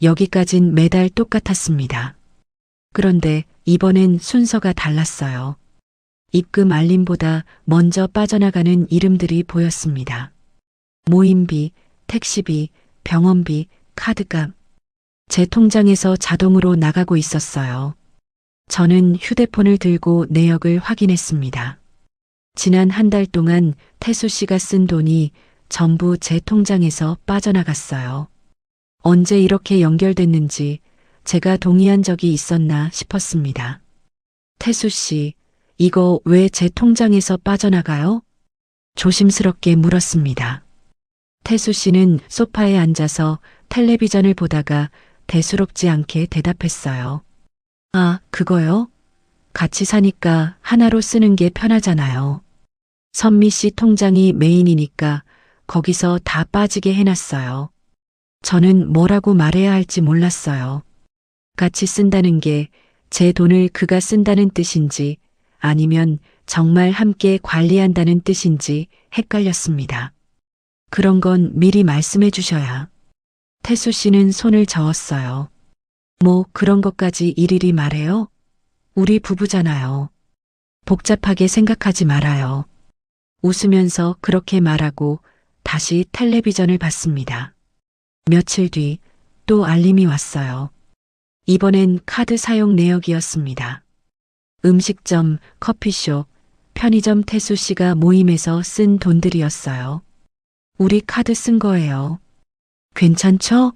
여기까진 매달 똑같았습니다. 그런데 이번엔 순서가 달랐어요. 입금 알림보다 먼저 빠져나가는 이름들이 보였습니다. 모임비, 택시비, 병원비, 카드값. 제 통장에서 자동으로 나가고 있었어요. 저는 휴대폰을 들고 내역을 확인했습니다. 지난 한 달 동안 태수 씨가 쓴 돈이 전부 제 통장에서 빠져나갔어요. 언제 이렇게 연결됐는지 제가 동의한 적이 있었나 싶었습니다. 태수 씨, 이거 왜 제 통장에서 빠져나가요? 조심스럽게 물었습니다. 태수 씨는 소파에 앉아서 텔레비전을 보다가 대수롭지 않게 대답했어요. 아, 그거요? 같이 사니까 하나로 쓰는 게 편하잖아요. 선미 씨 통장이 메인이니까 거기서 다 빠지게 해놨어요. 저는 뭐라고 말해야 할지 몰랐어요. 같이 쓴다는 게 제 돈을 그가 쓴다는 뜻인지 아니면 정말 함께 관리한다는 뜻인지 헷갈렸습니다. 그런 건 미리 말씀해 주셔야. 태수 씨는 손을 저었어요. 뭐 그런 것까지 일일이 말해요? 우리 부부잖아요. 복잡하게 생각하지 말아요. 웃으면서 그렇게 말하고 다시 텔레비전을 봤습니다. 며칠 뒤 또 알림이 왔어요. 이번엔 카드 사용 내역이었습니다. 음식점, 커피숍, 편의점 태수 씨가 모임에서 쓴 돈들이었어요. 우리 카드 쓴 거예요. 괜찮죠?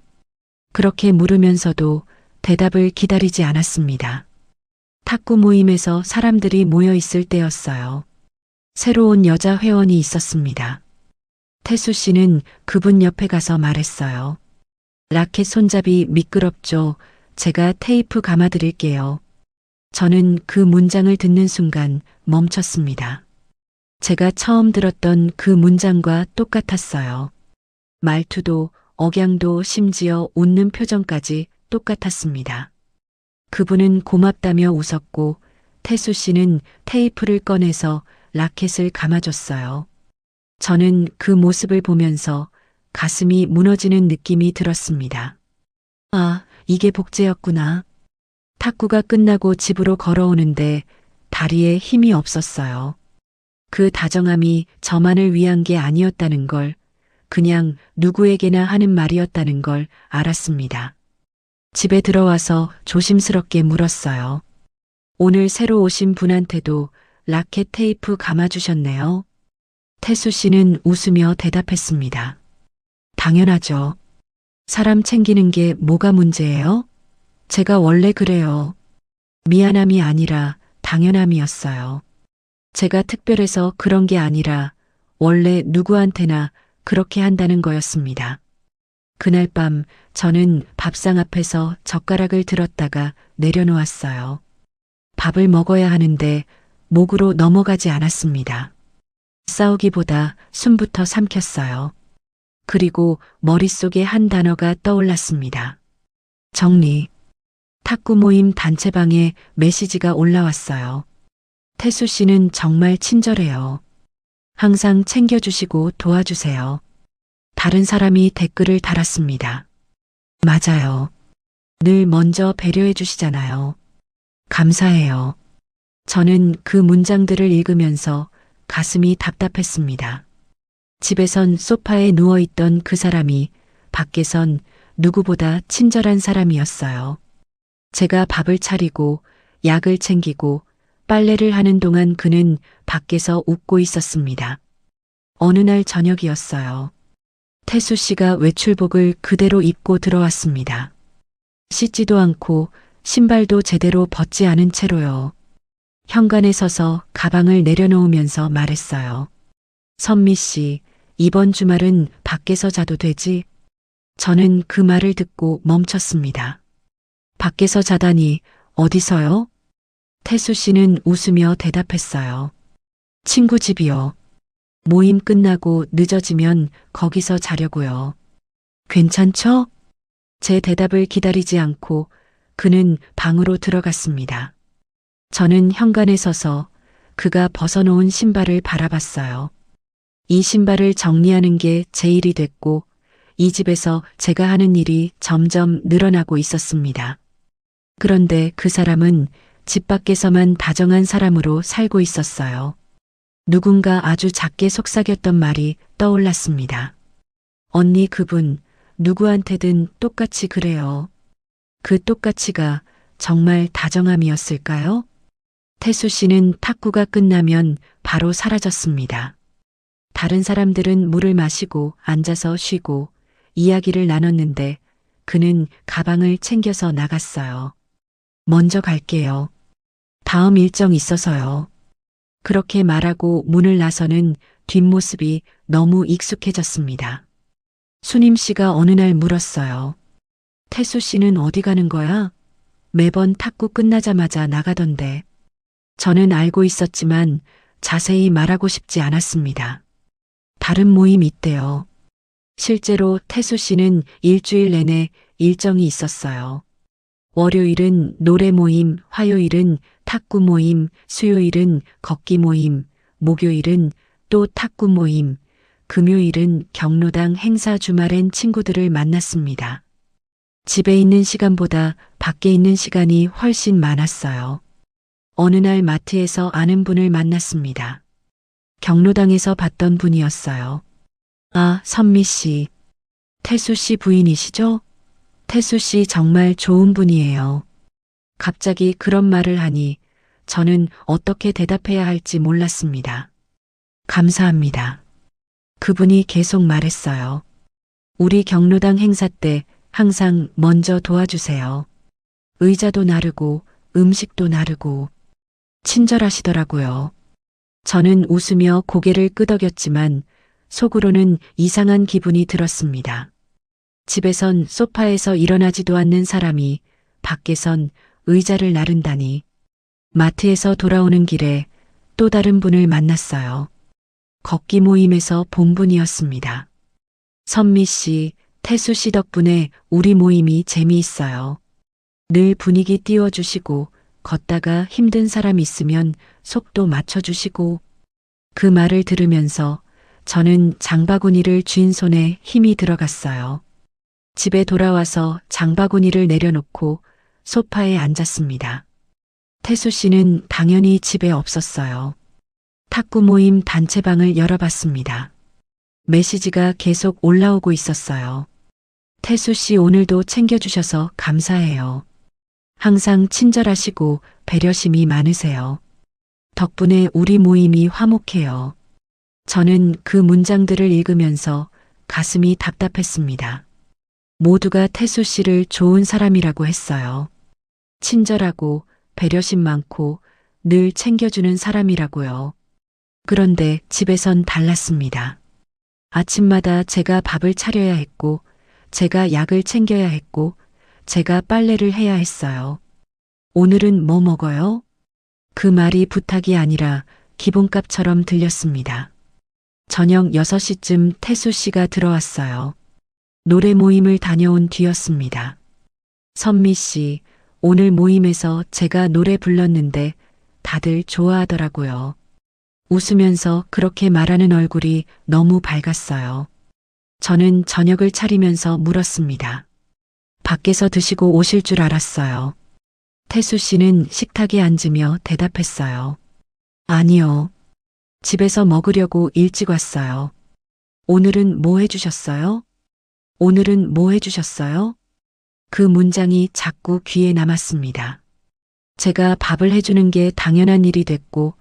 그렇게 물으면서도 대답을 기다리지 않았습니다. 탁구 모임에서 사람들이 모여 있을 때였어요. 새로운 여자 회원이 있었습니다. 태수 씨는 그분 옆에 가서 말했어요. 라켓 손잡이 미끄럽죠. 제가 테이프 감아드릴게요. 저는 그 문장을 듣는 순간 멈췄습니다. 제가 처음 들었던 그 문장과 똑같았어요. 말투도, 억양도, 심지어 웃는 표정까지 똑같았습니다. 그분은 고맙다며 웃었고 태수 씨는 테이프를 꺼내서 라켓을 감아줬어요. 저는 그 모습을 보면서 가슴이 무너지는 느낌이 들었습니다. 아, 이게 복제였구나. 탁구가 끝나고 집으로 걸어오는데 다리에 힘이 없었어요. 그 다정함이 저만을 위한 게 아니었다는 걸, 그냥 누구에게나 하는 말이었다는 걸 알았습니다. 집에 들어와서 조심스럽게 물었어요. 오늘 새로 오신 분한테도 라켓 테이프 감아주셨네요. 태수 씨는 웃으며 대답했습니다. 당연하죠. 사람 챙기는 게 뭐가 문제예요? 제가 원래 그래요. 미안함이 아니라 당연함이었어요. 제가 특별해서 그런 게 아니라 원래 누구한테나 그렇게 한다는 거였습니다. 그날 밤 저는 밥상 앞에서 젓가락을 들었다가 내려놓았어요. 밥을 먹어야 하는데 목으로 넘어가지 않았습니다. 싸우기보다 숨부터 삼켰어요. 그리고 머릿속에 한 단어가 떠올랐습니다. 정리. 탁구 모임 단체방에 메시지가 올라왔어요. 태수 씨는 정말 친절해요. 항상 챙겨주시고 도와주세요. 다른 사람이 댓글을 달았습니다. 맞아요. 늘 먼저 배려해 주시잖아요. 감사해요. 저는 그 문장들을 읽으면서 가슴이 답답했습니다. 집에선 소파에 누워있던 그 사람이 밖에선 누구보다 친절한 사람이었어요. 제가 밥을 차리고 약을 챙기고 빨래를 하는 동안 그는 밖에서 웃고 있었습니다. 어느 날 저녁이었어요. 태수 씨가 외출복을 그대로 입고 들어왔습니다. 씻지도 않고 신발도 제대로 벗지 않은 채로요. 현관에 서서 가방을 내려놓으면서 말했어요. 선미 씨, 이번 주말은 밖에서 자도 되지? 저는 그 말을 듣고 멈췄습니다. 밖에서 자다니 어디서요? 태수 씨는 웃으며 대답했어요. 친구 집이요. 모임 끝나고 늦어지면 거기서 자려고요. 괜찮죠? 제 대답을 기다리지 않고 그는 방으로 들어갔습니다. 저는 현관에 서서 그가 벗어놓은 신발을 바라봤어요. 이 신발을 정리하는 게 제 일이 됐고 이 집에서 제가 하는 일이 점점 늘어나고 있었습니다. 그런데 그 사람은 집 밖에서만 다정한 사람으로 살고 있었어요. 누군가 아주 작게 속삭였던 말이 떠올랐습니다. 언니 그분 누구한테든 똑같이 그래요. 그 똑같이가 정말 다정함이었을까요? 태수 씨는 탁구가 끝나면 바로 사라졌습니다. 다른 사람들은 물을 마시고 앉아서 쉬고 이야기를 나눴는데 그는 가방을 챙겨서 나갔어요. 먼저 갈게요. 다음 일정 있어서요. 그렇게 말하고 문을 나서는 뒷모습이 너무 익숙해졌습니다. 수님 씨가 어느 날 물었어요. 태수 씨는 어디 가는 거야? 매번 탁구 끝나자마자 나가던데. 저는 알고 있었지만 자세히 말하고 싶지 않았습니다. 다른 모임 있대요. 실제로 태수 씨는 일주일 내내 일정이 있었어요. 월요일은 노래 모임, 화요일은 탁구 모임, 수요일은 걷기 모임, 목요일은 또 탁구 모임, 금요일은 경로당 행사 주말엔 친구들을 만났습니다. 집에 있는 시간보다 밖에 있는 시간이 훨씬 많았어요. 어느 날 마트에서 아는 분을 만났습니다. 경로당에서 봤던 분이었어요. 아, 선미 씨. 태수 씨 부인이시죠? 태수 씨 정말 좋은 분이에요. 갑자기 그런 말을 하니 저는 어떻게 대답해야 할지 몰랐습니다. 감사합니다. 그분이 계속 말했어요. 우리 경로당 행사 때 항상 먼저 도와주세요. 의자도 나르고 음식도 나르고 친절하시더라고요. 저는 웃으며 고개를 끄덕였지만 속으로는 이상한 기분이 들었습니다. 집에선 소파에서 일어나지도 않는 사람이 밖에선 의자를 나른다니. 마트에서 돌아오는 길에 또 다른 분을 만났어요. 걷기 모임에서 본 분이었습니다. 선미 씨, 태수 씨 덕분에 우리 모임이 재미있어요. 늘 분위기 띄워주시고 걷다가 힘든 사람 있으면 속도 맞춰주시고. 그 말을 들으면서 저는 장바구니를 쥔 손에 힘이 들어갔어요. 집에 돌아와서 장바구니를 내려놓고 소파에 앉았습니다. 태수 씨는 당연히 집에 없었어요. 탁구 모임 단체방을 열어봤습니다. 메시지가 계속 올라오고 있었어요. 태수 씨 오늘도 챙겨주셔서 감사해요. 항상 친절하시고 배려심이 많으세요. 덕분에 우리 모임이 화목해요. 저는 그 문장들을 읽으면서 가슴이 답답했습니다. 모두가 태수 씨를 좋은 사람이라고 했어요. 친절하고 배려심 많고 늘 챙겨주는 사람이라고요. 그런데 집에선 달랐습니다. 아침마다 제가 밥을 차려야 했고, 제가 약을 챙겨야 했고, 제가 빨래를 해야 했어요. 오늘은 뭐 먹어요? 그 말이 부탁이 아니라 기본값처럼 들렸습니다. 저녁 6시쯤 태수 씨가 들어왔어요. 노래 모임을 다녀온 뒤였습니다. 선미 씨, 오늘 모임에서 제가 노래 불렀는데 다들 좋아하더라고요. 웃으면서 그렇게 말하는 얼굴이 너무 밝았어요. 저는 저녁을 차리면서 물었습니다. 밖에서 드시고 오실 줄 알았어요. 태수 씨는 식탁에 앉으며 대답했어요. 아니요. 집에서 먹으려고 일찍 왔어요. 오늘은 뭐 해주셨어요? 오늘은 뭐 해주셨어요? 그 문장이 자꾸 귀에 남았습니다. 제가 밥을 해주는 게 당연한 일이 됐고,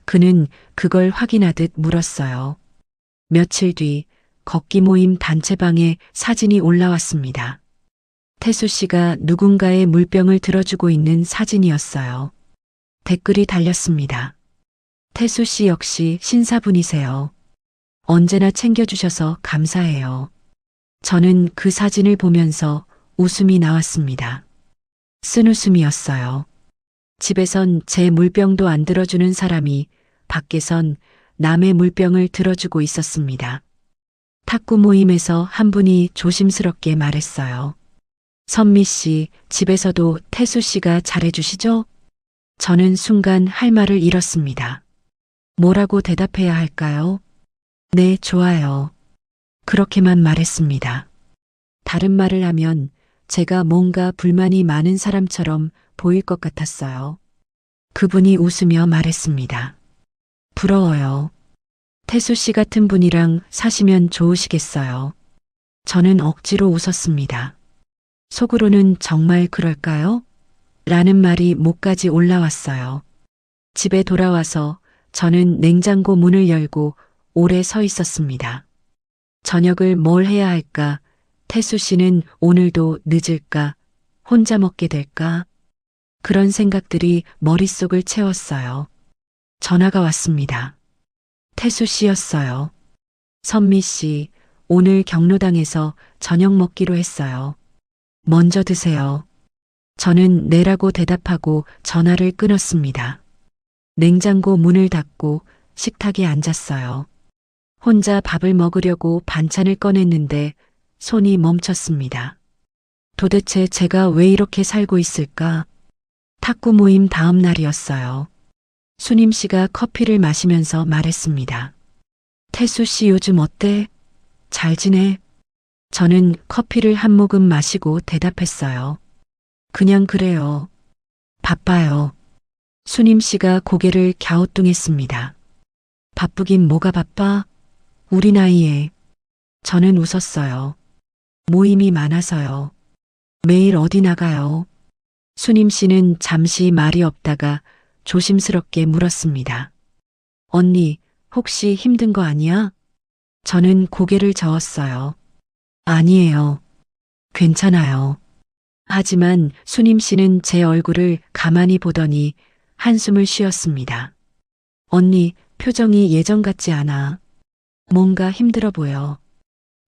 그는 그걸 확인하듯 물었어요. 며칠 뒤 걷기 모임 단체방에 사진이 올라왔습니다. 태수 씨가 누군가의 물병을 들어주고 있는 사진이었어요. 댓글이 달렸습니다. 태수 씨 역시 신사분이세요. 언제나 챙겨주셔서 감사해요. 저는 그 사진을 보면서 웃음이 나왔습니다. 쓴웃음이었어요. 집에선 제 물병도 안 들어주는 사람이 밖에선 남의 물병을 들어주고 있었습니다. 탁구 모임에서 한 분이 조심스럽게 말했어요. 선미 씨, 집에서도 태수 씨가 잘해주시죠? 저는 순간 할 말을 잃었습니다. 뭐라고 대답해야 할까요? 네, 좋아요. 그렇게만 말했습니다. 다른 말을 하면 제가 뭔가 불만이 많은 사람처럼 보일 것 같았어요. 그분이 웃으며 말했습니다. 부러워요. 태수 씨 같은 분이랑 사시면 좋으시겠어요. 저는 억지로 웃었습니다. 속으로는 정말 그럴까요? 라는 말이 목까지 올라왔어요. 집에 돌아와서 저는 냉장고 문을 열고 오래 서 있었습니다. 저녁을 뭘 해야 할까? 태수 씨는 오늘도 늦을까? 혼자 먹게 될까? 그런 생각들이 머릿속을 채웠어요. 전화가 왔습니다. 태수 씨였어요. 선미 씨, 오늘 경로당에서 저녁 먹기로 했어요. 먼저 드세요. 저는 네라고 대답하고 전화를 끊었습니다. 냉장고 문을 닫고 식탁에 앉았어요. 혼자 밥을 먹으려고 반찬을 꺼냈는데 손이 멈췄습니다. 도대체 제가 왜 이렇게 살고 있을까? 탁구 모임 다음 날이었어요. 수님 씨가 커피를 마시면서 말했습니다. 태수 씨 요즘 어때? 잘 지내? 저는 커피를 한 모금 마시고 대답했어요. 그냥 그래요. 바빠요. 수님 씨가 고개를 갸우뚱했습니다. 바쁘긴 뭐가 바빠? 우리 나이에. 저는 웃었어요. 모임이 많아서요. 매일 어디 나가요? 수님 씨는 잠시 말이 없다가 조심스럽게 물었습니다. 언니, 혹시 힘든 거 아니야? 저는 고개를 저었어요. 아니에요. 괜찮아요. 하지만 수님 씨는 제 얼굴을 가만히 보더니 한숨을 쉬었습니다. 언니, 표정이 예전 같지 않아. 뭔가 힘들어 보여.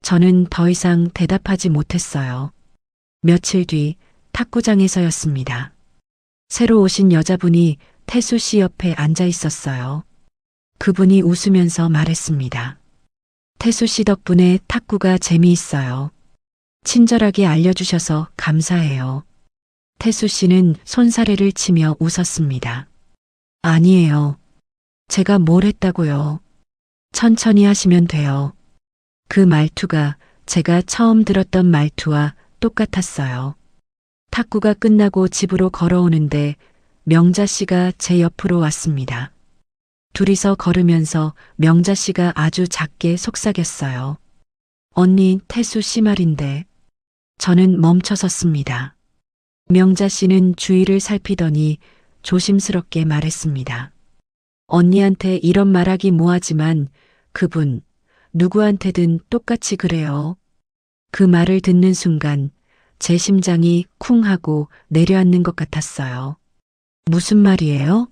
저는 더 이상 대답하지 못했어요. 며칠 뒤 탁구장에서였습니다. 새로 오신 여자분이 태수 씨 옆에 앉아 있었어요. 그분이 웃으면서 말했습니다. 태수 씨 덕분에 탁구가 재미있어요. 친절하게 알려주셔서 감사해요. 태수 씨는 손사래를 치며 웃었습니다. 아니에요. 제가 뭘 했다고요. 천천히 하시면 돼요. 그 말투가 제가 처음 들었던 말투와 똑같았어요. 탁구가 끝나고 집으로 걸어오는데 명자 씨가 제 옆으로 왔습니다. 둘이서 걸으면서 명자 씨가 아주 작게 속삭였어요. 언니, 태수 씨 말인데. 저는 멈춰섰습니다. 명자 씨는 주위를 살피더니 조심스럽게 말했습니다. 언니한테 이런 말하기 뭐하지만 그분 누구한테든 똑같이 그래요. 그 말을 듣는 순간 제 심장이 쿵 하고 내려앉는 것 같았어요. 무슨 말이에요?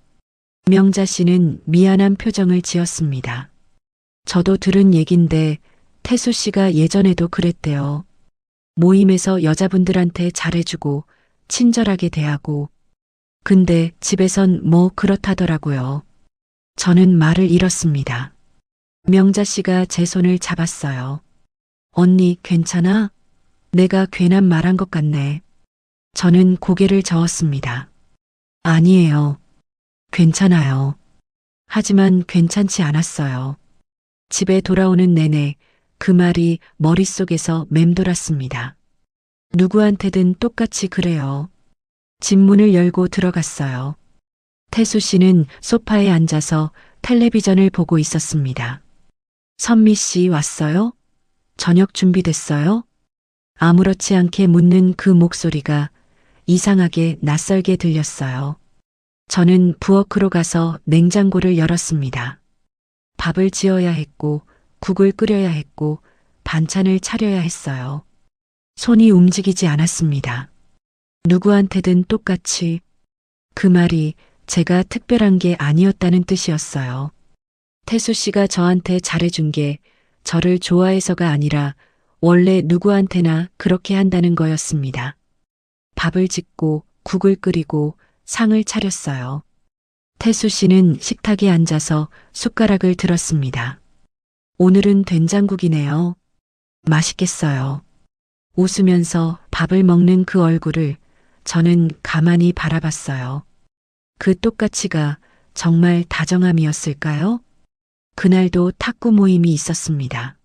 명자 씨는 미안한 표정을 지었습니다. 저도 들은 얘긴데 태수 씨가 예전에도 그랬대요. 모임에서 여자분들한테 잘해주고 친절하게 대하고. 근데 집에선 뭐 그렇다더라고요. 저는 말을 잃었습니다. 명자 씨가 제 손을 잡았어요. 언니 괜찮아? 내가 괜한 말한 것 같네. 저는 고개를 저었습니다. 아니에요. 괜찮아요. 하지만 괜찮지 않았어요. 집에 돌아오는 내내 그 말이 머릿속에서 맴돌았습니다. 누구한테든 똑같이 그래요. 집 문을 열고 들어갔어요. 태수 씨는 소파에 앉아서 텔레비전을 보고 있었습니다. 선미 씨 왔어요? 저녁 준비됐어요? 아무렇지 않게 묻는 그 목소리가 이상하게 낯설게 들렸어요. 저는 부엌으로 가서 냉장고를 열었습니다. 밥을 지어야 했고, 국을 끓여야 했고, 반찬을 차려야 했어요. 손이 움직이지 않았습니다. 누구한테든 똑같이. 그 말이 제가 특별한 게 아니었다는 뜻이었어요. 태수 씨가 저한테 잘해준 게 저를 좋아해서가 아니라 원래 누구한테나 그렇게 한다는 거였습니다. 밥을 짓고 국을 끓이고 상을 차렸어요. 태수 씨는 식탁에 앉아서 숟가락을 들었습니다. 오늘은 된장국이네요. 맛있겠어요. 웃으면서 밥을 먹는 그 얼굴을 저는 가만히 바라봤어요. 그 똑같이가 정말 다정함이었을까요? 그날도 탁구 모임이 있었습니다.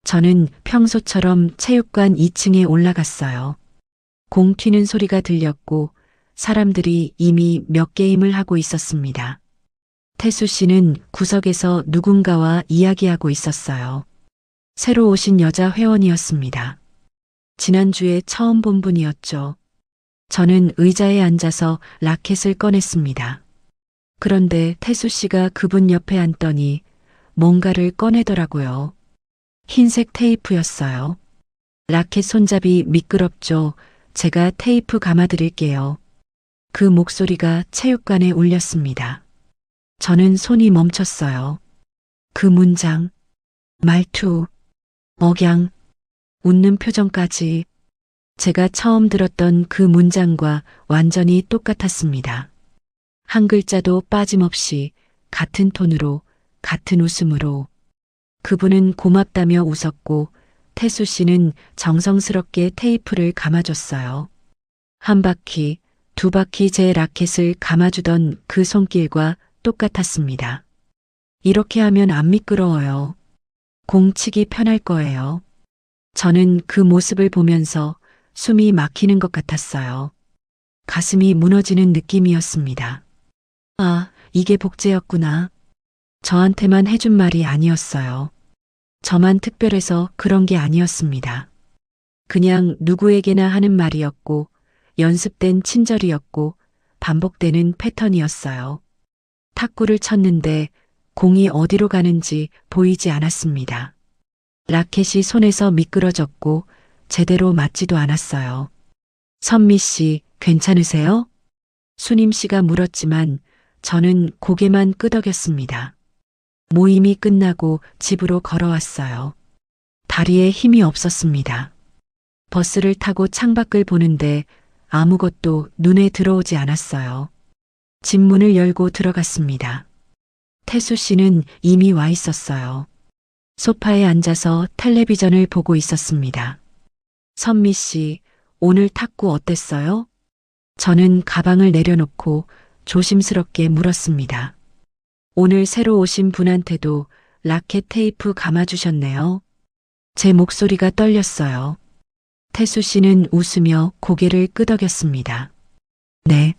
저는 평소처럼 체육관 2층에 올라갔어요. 공 튀는 소리가 들렸고 사람들이 이미 몇 게임을 하고 있었습니다. 태수 씨는 구석에서 누군가와 이야기하고 있었어요. 새로 오신 여자 회원이었습니다. 지난주에 처음 본 분이었죠. 저는 의자에 앉아서 라켓을 꺼냈습니다. 그런데 태수 씨가 그분 옆에 앉더니 뭔가를 꺼내더라고요. 흰색 테이프였어요. 라켓 손잡이 미끄럽죠. 제가 테이프 감아드릴게요. 그 목소리가 체육관에 울렸습니다. 저는 손이 멈췄어요. 그 문장, 말투, 억양, 웃는 표정까지 제가 처음 들었던 그 문장과 완전히 똑같았습니다. 한 글자도 빠짐없이 같은 톤으로, 같은 웃음으로. 그분은 고맙다며 웃었고 태수 씨는 정성스럽게 테이프를 감아줬어요. 한 바퀴, 두 바퀴 제 라켓을 감아주던 그 손길과 똑같았습니다. 이렇게 하면 안 미끄러워요. 공 치기 편할 거예요. 저는 그 모습을 보면서 숨이 막히는 것 같았어요. 가슴이 무너지는 느낌이었습니다. 아, 이게 복제였구나. 저한테만 해준 말이 아니었어요. 저만 특별해서 그런 게 아니었습니다. 그냥 누구에게나 하는 말이었고, 연습된 친절이었고, 반복되는 패턴이었어요. 탁구를 쳤는데 공이 어디로 가는지 보이지 않았습니다. 라켓이 손에서 미끄러졌고, 제대로 맞지도 않았어요. 선미 씨, 괜찮으세요? 수님 씨가 물었지만 저는 고개만 끄덕였습니다. 모임이 끝나고 집으로 걸어왔어요. 다리에 힘이 없었습니다. 버스를 타고 창밖을 보는데 아무것도 눈에 들어오지 않았어요. 집 문을 열고 들어갔습니다. 태수 씨는 이미 와 있었어요. 소파에 앉아서 텔레비전을 보고 있었습니다. 선미 씨, 오늘 탁구 어땠어요? 저는 가방을 내려놓고 조심스럽게 물었습니다. 오늘 새로 오신 분한테도 라켓 테이프 감아주셨네요. 제 목소리가 떨렸어요. 태수 씨는 웃으며 고개를 끄덕였습니다. 네.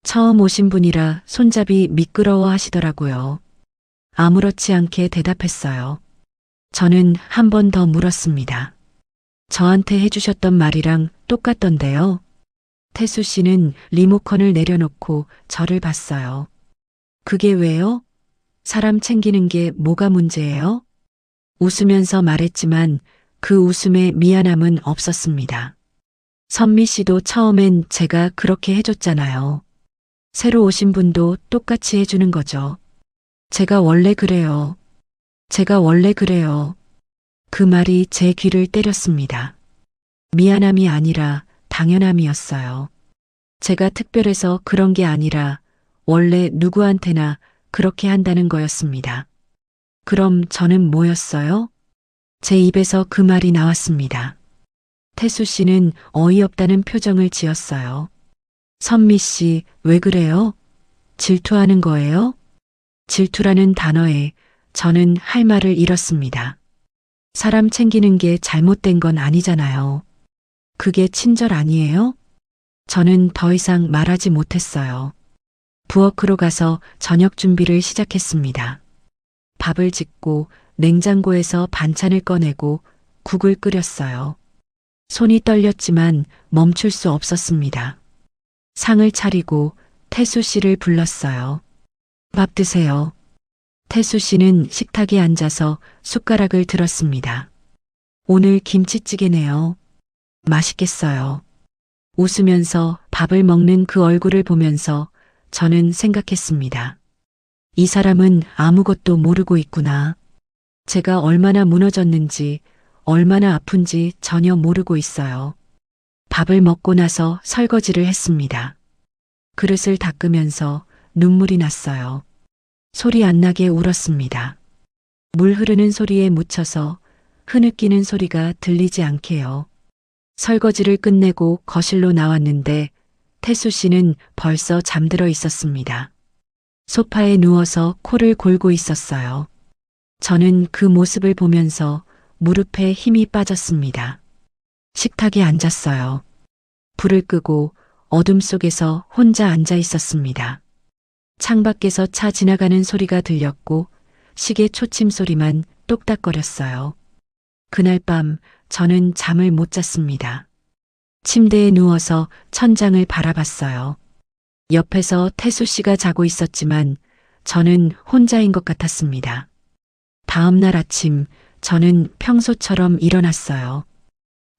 처음 오신 분이라 손잡이 미끄러워 하시더라고요. 아무렇지 않게 대답했어요. 저는 한 번 더 물었습니다. 저한테 해주셨던 말이랑 똑같던데요. 태수 씨는 리모컨을 내려놓고 저를 봤어요. 그게 왜요? 사람 챙기는 게 뭐가 문제예요? 웃으면서 말했지만 그 웃음에 미안함은 없었습니다. 선미 씨도 처음엔 제가 그렇게 해줬잖아요. 새로 오신 분도 똑같이 해주는 거죠. 제가 원래 그래요. 제가 원래 그래요. 그 말이 제 귀를 때렸습니다. 미안함이 아니라 당연함이었어요. 제가 특별해서 그런 게 아니라 원래 누구한테나 그렇게 한다는 거였습니다. 그럼 저는 뭐였어요? 제 입에서 그 말이 나왔습니다. 태수 씨는 어이없다는 표정을 지었어요. 선미 씨, 왜 그래요? 질투하는 거예요? 질투라는 단어에 저는 할 말을 잃었습니다. 사람 챙기는 게 잘못된 건 아니잖아요. 그게 친절 아니에요? 저는 더 이상 말하지 못했어요. 부엌으로 가서 저녁 준비를 시작했습니다. 밥을 짓고 냉장고에서 반찬을 꺼내고 국을 끓였어요. 손이 떨렸지만 멈출 수 없었습니다. 상을 차리고 태수 씨를 불렀어요. 밥 드세요. 태수 씨는 식탁에 앉아서 숟가락을 들었습니다. 오늘 김치찌개네요. 맛있겠어요. 웃으면서 밥을 먹는 그 얼굴을 보면서 저는 생각했습니다. 이 사람은 아무것도 모르고 있구나. 제가 얼마나 무너졌는지, 얼마나 아픈지 전혀 모르고 있어요. 밥을 먹고 나서 설거지를 했습니다. 그릇을 닦으면서 눈물이 났어요. 소리 안 나게 울었습니다. 물 흐르는 소리에 묻혀서 흐느끼는 소리가 들리지 않게요. 설거지를 끝내고 거실로 나왔는데 태수 씨는 벌써 잠들어 있었습니다. 소파에 누워서 코를 골고 있었어요. 저는 그 모습을 보면서 무릎에 힘이 빠졌습니다. 식탁에 앉았어요. 불을 끄고 어둠 속에서 혼자 앉아 있었습니다. 창밖에서 차 지나가는 소리가 들렸고 시계 초침 소리만 똑딱거렸어요. 그날 밤 저는 잠을 못 잤습니다. 침대에 누워서 천장을 바라봤어요. 옆에서 태수 씨가 자고 있었지만 저는 혼자인 것 같았습니다. 다음 날 아침 저는 평소처럼 일어났어요.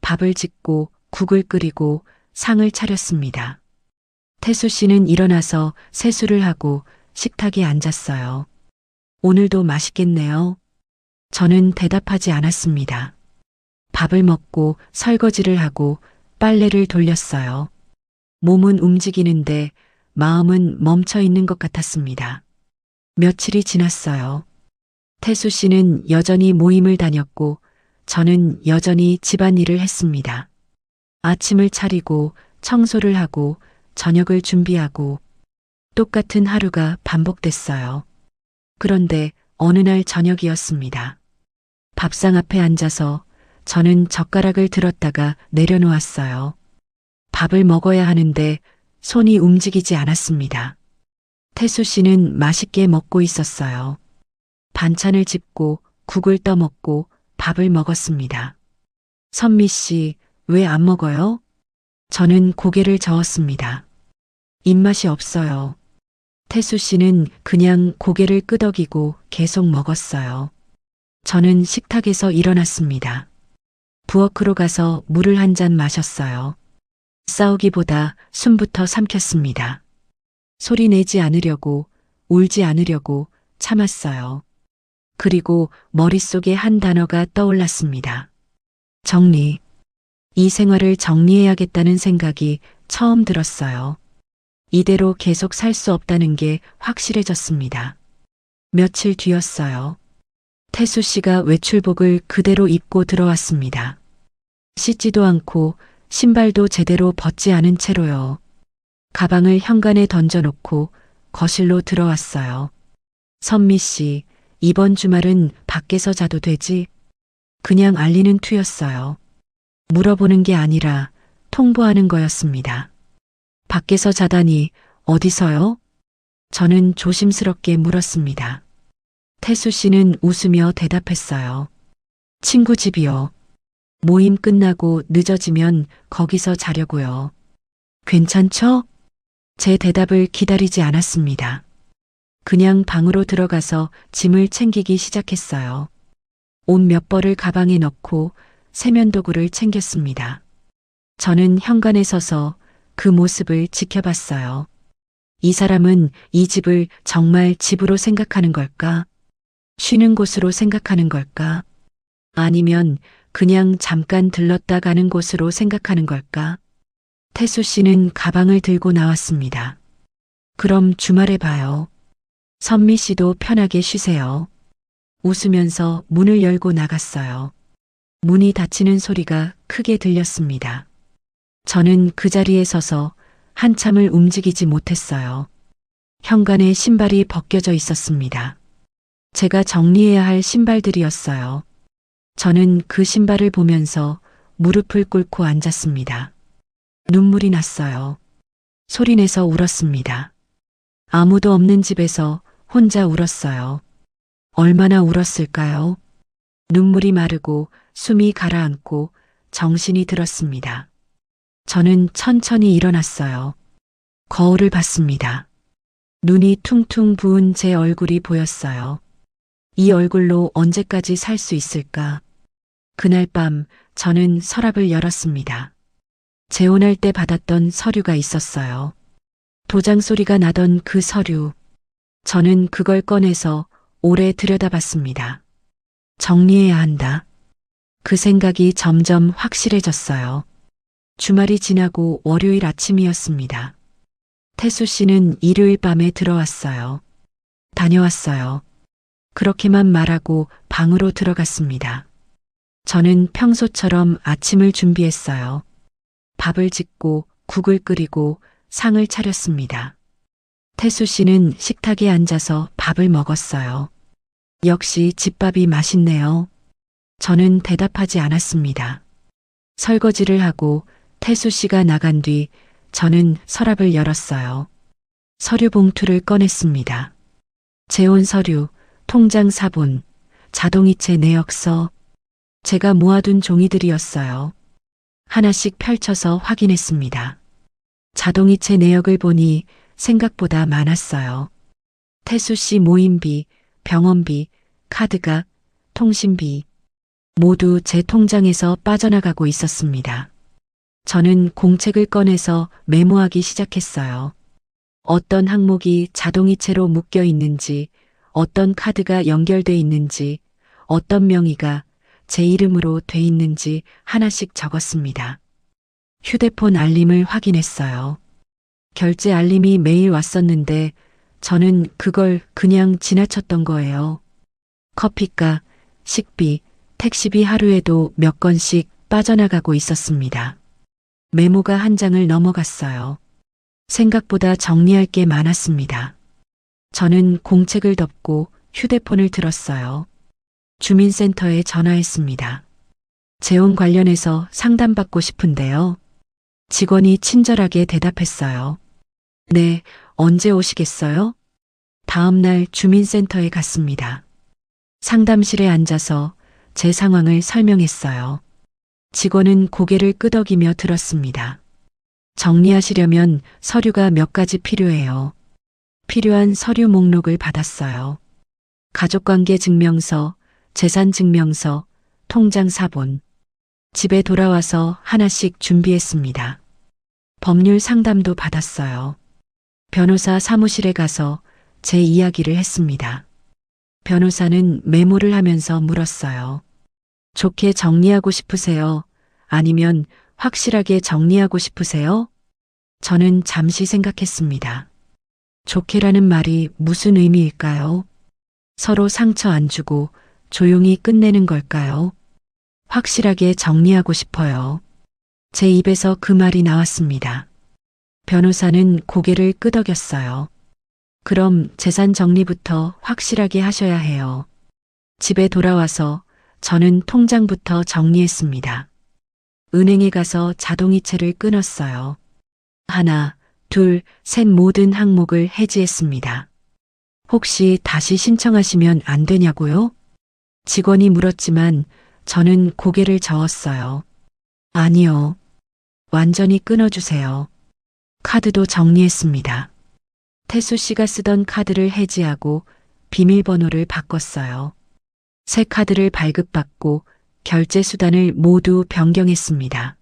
밥을 짓고 국을 끓이고 상을 차렸습니다. 태수 씨는 일어나서 세수를 하고 식탁에 앉았어요. 오늘도 맛있겠네요. 저는 대답하지 않았습니다. 밥을 먹고 설거지를 하고 빨래를 돌렸어요. 몸은 움직이는데 마음은 멈춰 있는 것 같았습니다. 며칠이 지났어요. 태수 씨는 여전히 모임을 다녔고 저는 여전히 집안일을 했습니다. 아침을 차리고 청소를 하고 저녁을 준비하고 똑같은 하루가 반복됐어요. 그런데 어느 날 저녁이었습니다. 밥상 앞에 앉아서 저는 젓가락을 들었다가 내려놓았어요. 밥을 먹어야 하는데 손이 움직이지 않았습니다. 태수 씨는 맛있게 먹고 있었어요. 반찬을 짚고 국을 떠먹고 밥을 먹었습니다. 선미 씨, 왜 안 먹어요? 저는 고개를 저었습니다. 입맛이 없어요. 태수 씨는 그냥 고개를 끄덕이고 계속 먹었어요. 저는 식탁에서 일어났습니다. 부엌으로 가서 물을 한 잔 마셨어요. 싸우기보다 숨부터 삼켰습니다. 소리 내지 않으려고, 울지 않으려고 참았어요. 그리고 머릿속에 한 단어가 떠올랐습니다. 정리. 이 생활을 정리해야겠다는 생각이 처음 들었어요. 이대로 계속 살 수 없다는 게 확실해졌습니다. 며칠 뒤였어요. 태수 씨가 외출복을 그대로 입고 들어왔습니다. 씻지도 않고 신발도 제대로 벗지 않은 채로요. 가방을 현관에 던져놓고 거실로 들어왔어요. 선미 씨, 이번 주말은 밖에서 자도 되지? 그냥 알리는 투였어요. 물어보는 게 아니라 통보하는 거였습니다. 밖에서 자다니 어디서요? 저는 조심스럽게 물었습니다. 태수 씨는 웃으며 대답했어요. 친구 집이요. 모임 끝나고 늦어지면 거기서 자려고요. 괜찮죠? 제 대답을 기다리지 않았습니다. 그냥 방으로 들어가서 짐을 챙기기 시작했어요. 옷 몇 벌을 가방에 넣고 세면도구를 챙겼습니다. 저는 현관에 서서 그 모습을 지켜봤어요. 이 사람은 이 집을 정말 집으로 생각하는 걸까? 쉬는 곳으로 생각하는 걸까? 아니면 그냥 잠깐 들렀다 가는 곳으로 생각하는 걸까? 태수 씨는 가방을 들고 나왔습니다. 그럼 주말에 봐요. 선미 씨도 편하게 쉬세요. 웃으면서 문을 열고 나갔어요. 문이 닫히는 소리가 크게 들렸습니다. 저는 그 자리에 서서 한참을 움직이지 못했어요. 현관에 신발이 벗겨져 있었습니다. 제가 정리해야 할 신발들이었어요. 저는 그 신발을 보면서 무릎을 꿇고 앉았습니다. 눈물이 났어요. 소리내서 울었습니다. 아무도 없는 집에서 혼자 울었어요. 얼마나 울었을까요? 눈물이 마르고 숨이 가라앉고 정신이 들었습니다. 저는 천천히 일어났어요. 거울을 봤습니다. 눈이 퉁퉁 부은 제 얼굴이 보였어요. 이 얼굴로 언제까지 살 수 있을까? 그날 밤 저는 서랍을 열었습니다. 재혼할 때 받았던 서류가 있었어요. 도장 소리가 나던 그 서류. 저는 그걸 꺼내서 오래 들여다봤습니다. 정리해야 한다. 그 생각이 점점 확실해졌어요. 주말이 지나고 월요일 아침이었습니다. 태수 씨는 일요일 밤에 들어왔어요. 다녀왔어요. 그렇게만 말하고 방으로 들어갔습니다. 저는 평소처럼 아침을 준비했어요. 밥을 짓고 국을 끓이고 상을 차렸습니다. 태수 씨는 식탁에 앉아서 밥을 먹었어요. 역시 집밥이 맛있네요. 저는 대답하지 않았습니다. 설거지를 하고 태수 씨가 나간 뒤 저는 서랍을 열었어요. 서류 봉투를 꺼냈습니다. 재혼 서류, 통장 사본, 자동이체 내역서, 제가 모아둔 종이들이었어요. 하나씩 펼쳐서 확인했습니다. 자동이체 내역을 보니 생각보다 많았어요. 태수 씨 모임비, 병원비, 카드값, 통신비, 모두 제 통장에서 빠져나가고 있었습니다. 저는 공책을 꺼내서 메모하기 시작했어요. 어떤 항목이 자동이체로 묶여 있는지, 어떤 카드가 연결돼 있는지, 어떤 명의가 제 이름으로 돼 있는지 하나씩 적었습니다. 휴대폰 알림을 확인했어요. 결제 알림이 매일 왔었는데 저는 그걸 그냥 지나쳤던 거예요. 커피값, 식비, 택시비 하루에도 몇 건씩 빠져나가고 있었습니다. 메모가 한 장을 넘어갔어요. 생각보다 정리할 게 많았습니다. 저는 공책을 덮고 휴대폰을 들었어요. 주민센터에 전화했습니다. 재혼 관련해서 상담받고 싶은데요. 직원이 친절하게 대답했어요. 네, 언제 오시겠어요? 다음 날 주민센터에 갔습니다. 상담실에 앉아서 제 상황을 설명했어요. 직원은 고개를 끄덕이며 들었습니다. 정리하시려면 서류가 몇 가지 필요해요. 필요한 서류 목록을 받았어요. 가족관계 증명서, 재산 증명서, 통장 사본. 집에 돌아와서 하나씩 준비했습니다. 법률 상담도 받았어요. 변호사 사무실에 가서 제 이야기를 했습니다. 변호사는 메모를 하면서 물었어요. 좋게 정리하고 싶으세요? 아니면 확실하게 정리하고 싶으세요? 저는 잠시 생각했습니다. 좋게라는 말이 무슨 의미일까요? 서로 상처 안 주고 조용히 끝내는 걸까요? 확실하게 정리하고 싶어요. 제 입에서 그 말이 나왔습니다. 변호사는 고개를 끄덕였어요. 그럼 재산 정리부터 확실하게 하셔야 해요. 집에 돌아와서 저는 통장부터 정리했습니다. 은행에 가서 자동이체를 끊었어요. 하나, 둘, 셋 모든 항목을 해지했습니다. 혹시 다시 신청하시면 안 되냐고요? 직원이 물었지만 저는 고개를 저었어요. 아니요. 완전히 끊어주세요. 카드도 정리했습니다. 태수 씨가 쓰던 카드를 해지하고 비밀번호를 바꿨어요. 새 카드를 발급받고 결제 수단을 모두 변경했습니다.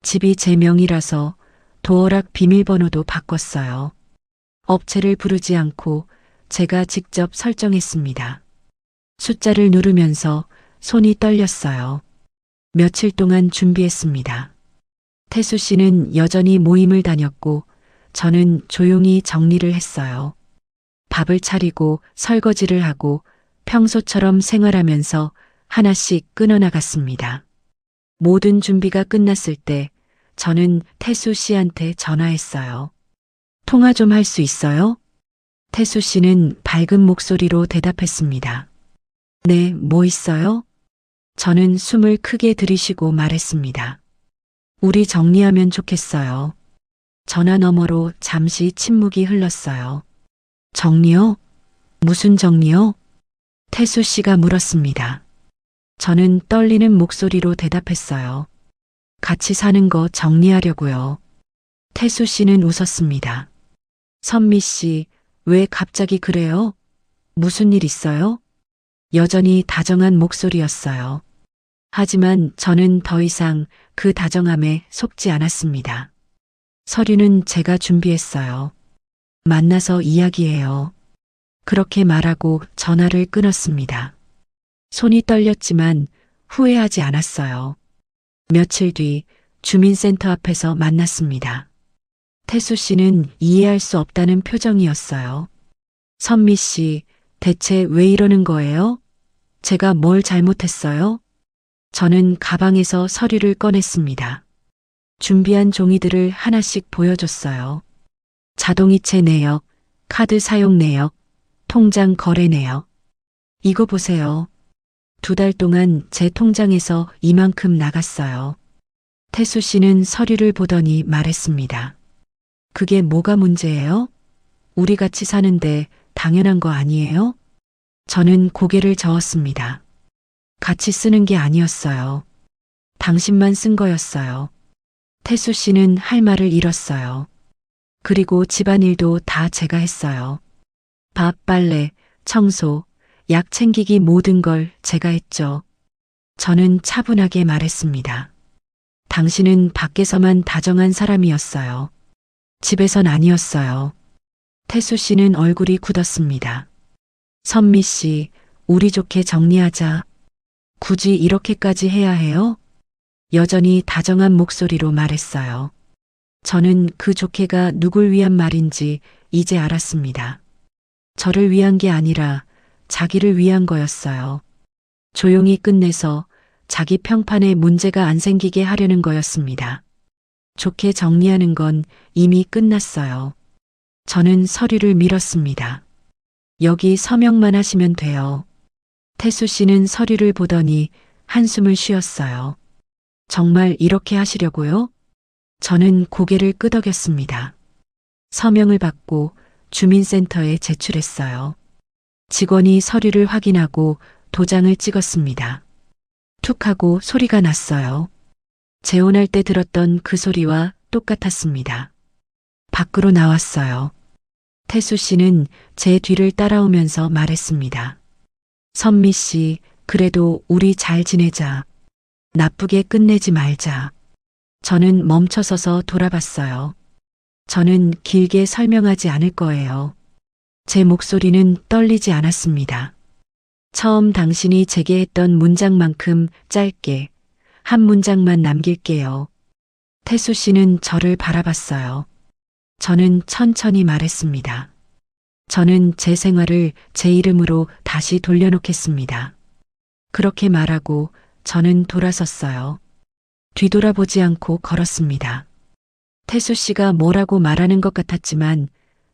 집이 제 명의라서 도어락 비밀번호도 바꿨어요. 업체를 부르지 않고 제가 직접 설정했습니다. 숫자를 누르면서 손이 떨렸어요. 며칠 동안 준비했습니다. 태수 씨는 여전히 모임을 다녔고 저는 조용히 정리를 했어요. 밥을 차리고 설거지를 하고 평소처럼 생활하면서 하나씩 끊어나갔습니다. 모든 준비가 끝났을 때 저는 태수 씨한테 전화했어요. 통화 좀 할 수 있어요? 태수 씨는 밝은 목소리로 대답했습니다. 네, 뭐 있어요? 저는 숨을 크게 들이쉬고 말했습니다. 우리 정리하면 좋겠어요. 전화 너머로 잠시 침묵이 흘렀어요. 정리요? 무슨 정리요? 태수 씨가 물었습니다. 저는 떨리는 목소리로 대답했어요. 같이 사는 거 정리하려고요. 태수 씨는 웃었습니다. 선미 씨, 왜 갑자기 그래요? 무슨 일 있어요? 여전히 다정한 목소리였어요. 하지만 저는 더 이상 그 다정함에 속지 않았습니다. 서류는 제가 준비했어요. 만나서 이야기해요. 그렇게 말하고 전화를 끊었습니다. 손이 떨렸지만 후회하지 않았어요. 며칠 뒤 주민센터 앞에서 만났습니다. 태수 씨는 이해할 수 없다는 표정이었어요. 선미 씨, 대체 왜 이러는 거예요? 제가 뭘 잘못했어요? 저는 가방에서 서류를 꺼냈습니다. 준비한 종이들을 하나씩 보여줬어요. 자동이체 내역, 카드 사용 내역, 통장 거래 내역. 이거 보세요. 2달 동안 제 통장에서 이만큼 나갔어요. 태수 씨는 서류를 보더니 말했습니다. 그게 뭐가 문제예요? 우리 같이 사는데 당연한 거 아니에요? 저는 고개를 저었습니다. 같이 쓰는 게 아니었어요. 당신만 쓴 거였어요. 태수 씨는 할 말을 잃었어요. 그리고 집안일도 다 제가 했어요. 밥, 빨래, 청소, 약 챙기기 모든 걸 제가 했죠. 저는 차분하게 말했습니다. 당신은 밖에서만 다정한 사람이었어요. 집에선 아니었어요. 태수 씨는 얼굴이 굳었습니다. 선미 씨, 우리 좋게 정리하자. 굳이 이렇게까지 해야 해요? 여전히 다정한 목소리로 말했어요. 저는 그 좋게가 누굴 위한 말인지 이제 알았습니다. 저를 위한 게 아니라 자기를 위한 거였어요. 조용히 끝내서 자기 평판에 문제가 안 생기게 하려는 거였습니다. 좋게 정리하는 건 이미 끝났어요. 저는 서류를 밀었습니다. 여기 서명만 하시면 돼요. 태수 씨는 서류를 보더니 한숨을 쉬었어요. 정말 이렇게 하시려고요? 저는 고개를 끄덕였습니다. 서명을 받고 주민센터에 제출했어요. 직원이 서류를 확인하고 도장을 찍었습니다. 툭 하고 소리가 났어요. 재혼할 때 들었던 그 소리와 똑같았습니다. 밖으로 나왔어요. 태수 씨는 제 뒤를 따라오면서 말했습니다. 선미 씨, 그래도 우리 잘 지내자. 나쁘게 끝내지 말자. 저는 멈춰서서 돌아봤어요. 저는 길게 설명하지 않을 거예요. 제 목소리는 떨리지 않았습니다. 처음 당신이 제게 했던 문장만큼 짧게 한 문장만 남길게요. 태수 씨는 저를 바라봤어요. 저는 천천히 말했습니다. 저는 제 생활을 제 이름으로 다시 돌려놓겠습니다. 그렇게 말하고 저는 돌아섰어요. 뒤돌아보지 않고 걸었습니다. 태수 씨가 뭐라고 말하는 것 같았지만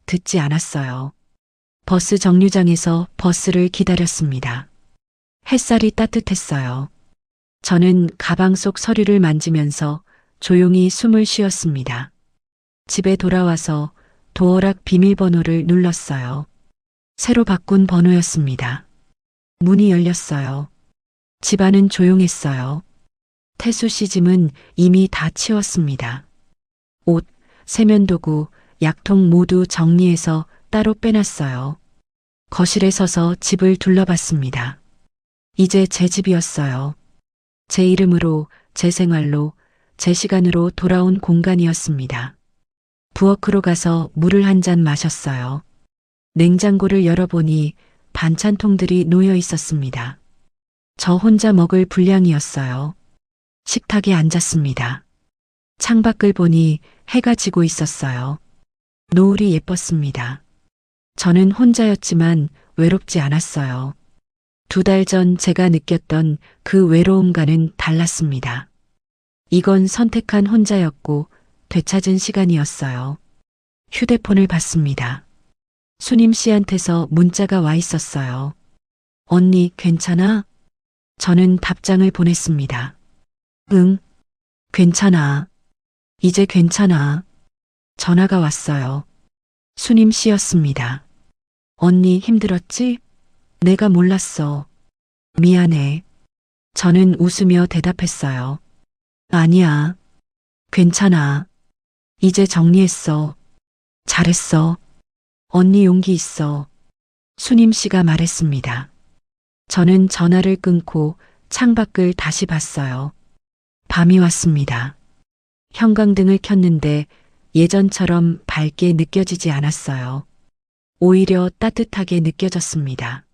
듣지 않았어요. 버스 정류장에서 버스를 기다렸습니다. 햇살이 따뜻했어요. 저는 가방 속 서류를 만지면서 조용히 숨을 쉬었습니다. 집에 돌아와서 도어락 비밀번호를 눌렀어요. 새로 바꾼 번호였습니다. 문이 열렸어요. 집안은 조용했어요. 태수 씨 짐은 이미 다 치웠습니다. 옷, 세면도구, 약통 모두 정리해서 따로 빼놨어요. 거실에 서서 집을 둘러봤습니다. 이제 제 집이었어요. 제 이름으로, 제 생활로, 제 시간으로 돌아온 공간이었습니다. 부엌으로 가서 물을 한 잔 마셨어요. 냉장고를 열어보니 반찬통들이 놓여 있었습니다. 저 혼자 먹을 분량이었어요. 식탁에 앉았습니다. 창밖을 보니 해가 지고 있었어요. 노을이 예뻤습니다. 저는 혼자였지만 외롭지 않았어요. 2달 전 제가 느꼈던 그 외로움과는 달랐습니다. 이건 선택한 혼자였고 되찾은 시간이었어요. 휴대폰을 봤습니다. 수님 씨한테서 문자가 와 있었어요. 언니, 괜찮아? 저는 답장을 보냈습니다. 응, 괜찮아. 이제 괜찮아. 전화가 왔어요. 수님 씨였습니다. 언니 힘들었지? 내가 몰랐어. 미안해. 저는 웃으며 대답했어요. 아니야. 괜찮아. 이제 정리했어. 잘했어. 언니 용기 있어. 수님 씨가 말했습니다. 저는 전화를 끊고 창밖을 다시 봤어요. 밤이 왔습니다. 형광등을 켰는데 예전처럼 밝게 느껴지지 않았어요. 오히려 따뜻하게 느껴졌습니다.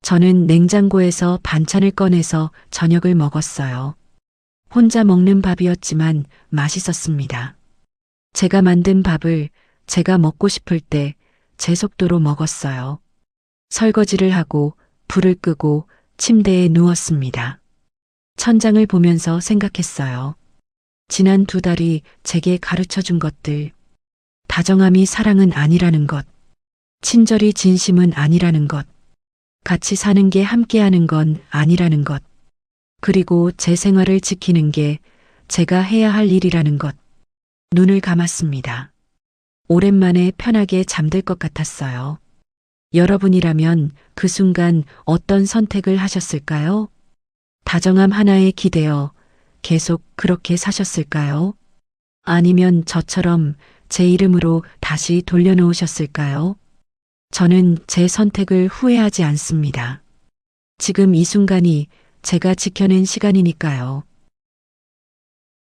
저는 냉장고에서 반찬을 꺼내서 저녁을 먹었어요. 혼자 먹는 밥이었지만 맛있었습니다. 제가 만든 밥을 제가 먹고 싶을 때 제 속도로 먹었어요. 설거지를 하고 불을 끄고 침대에 누웠습니다. 천장을 보면서 생각했어요. 지난 2달이 제게 가르쳐 준 것들. 다정함이 사랑은 아니라는 것. 친절이 진심은 아니라는 것. 같이 사는 게 함께하는 건 아니라는 것. 그리고 제 생활을 지키는 게 제가 해야 할 일이라는 것. 눈을 감았습니다. 오랜만에 편하게 잠들 것 같았어요. 여러분이라면 그 순간 어떤 선택을 하셨을까요? 다정함 하나에 기대어 계속 그렇게 사셨을까요? 아니면 저처럼 제 이름으로 다시 돌려놓으셨을까요? 저는 제 선택을 후회하지 않습니다. 지금 이 순간이 제가 지켜낸 시간이니까요.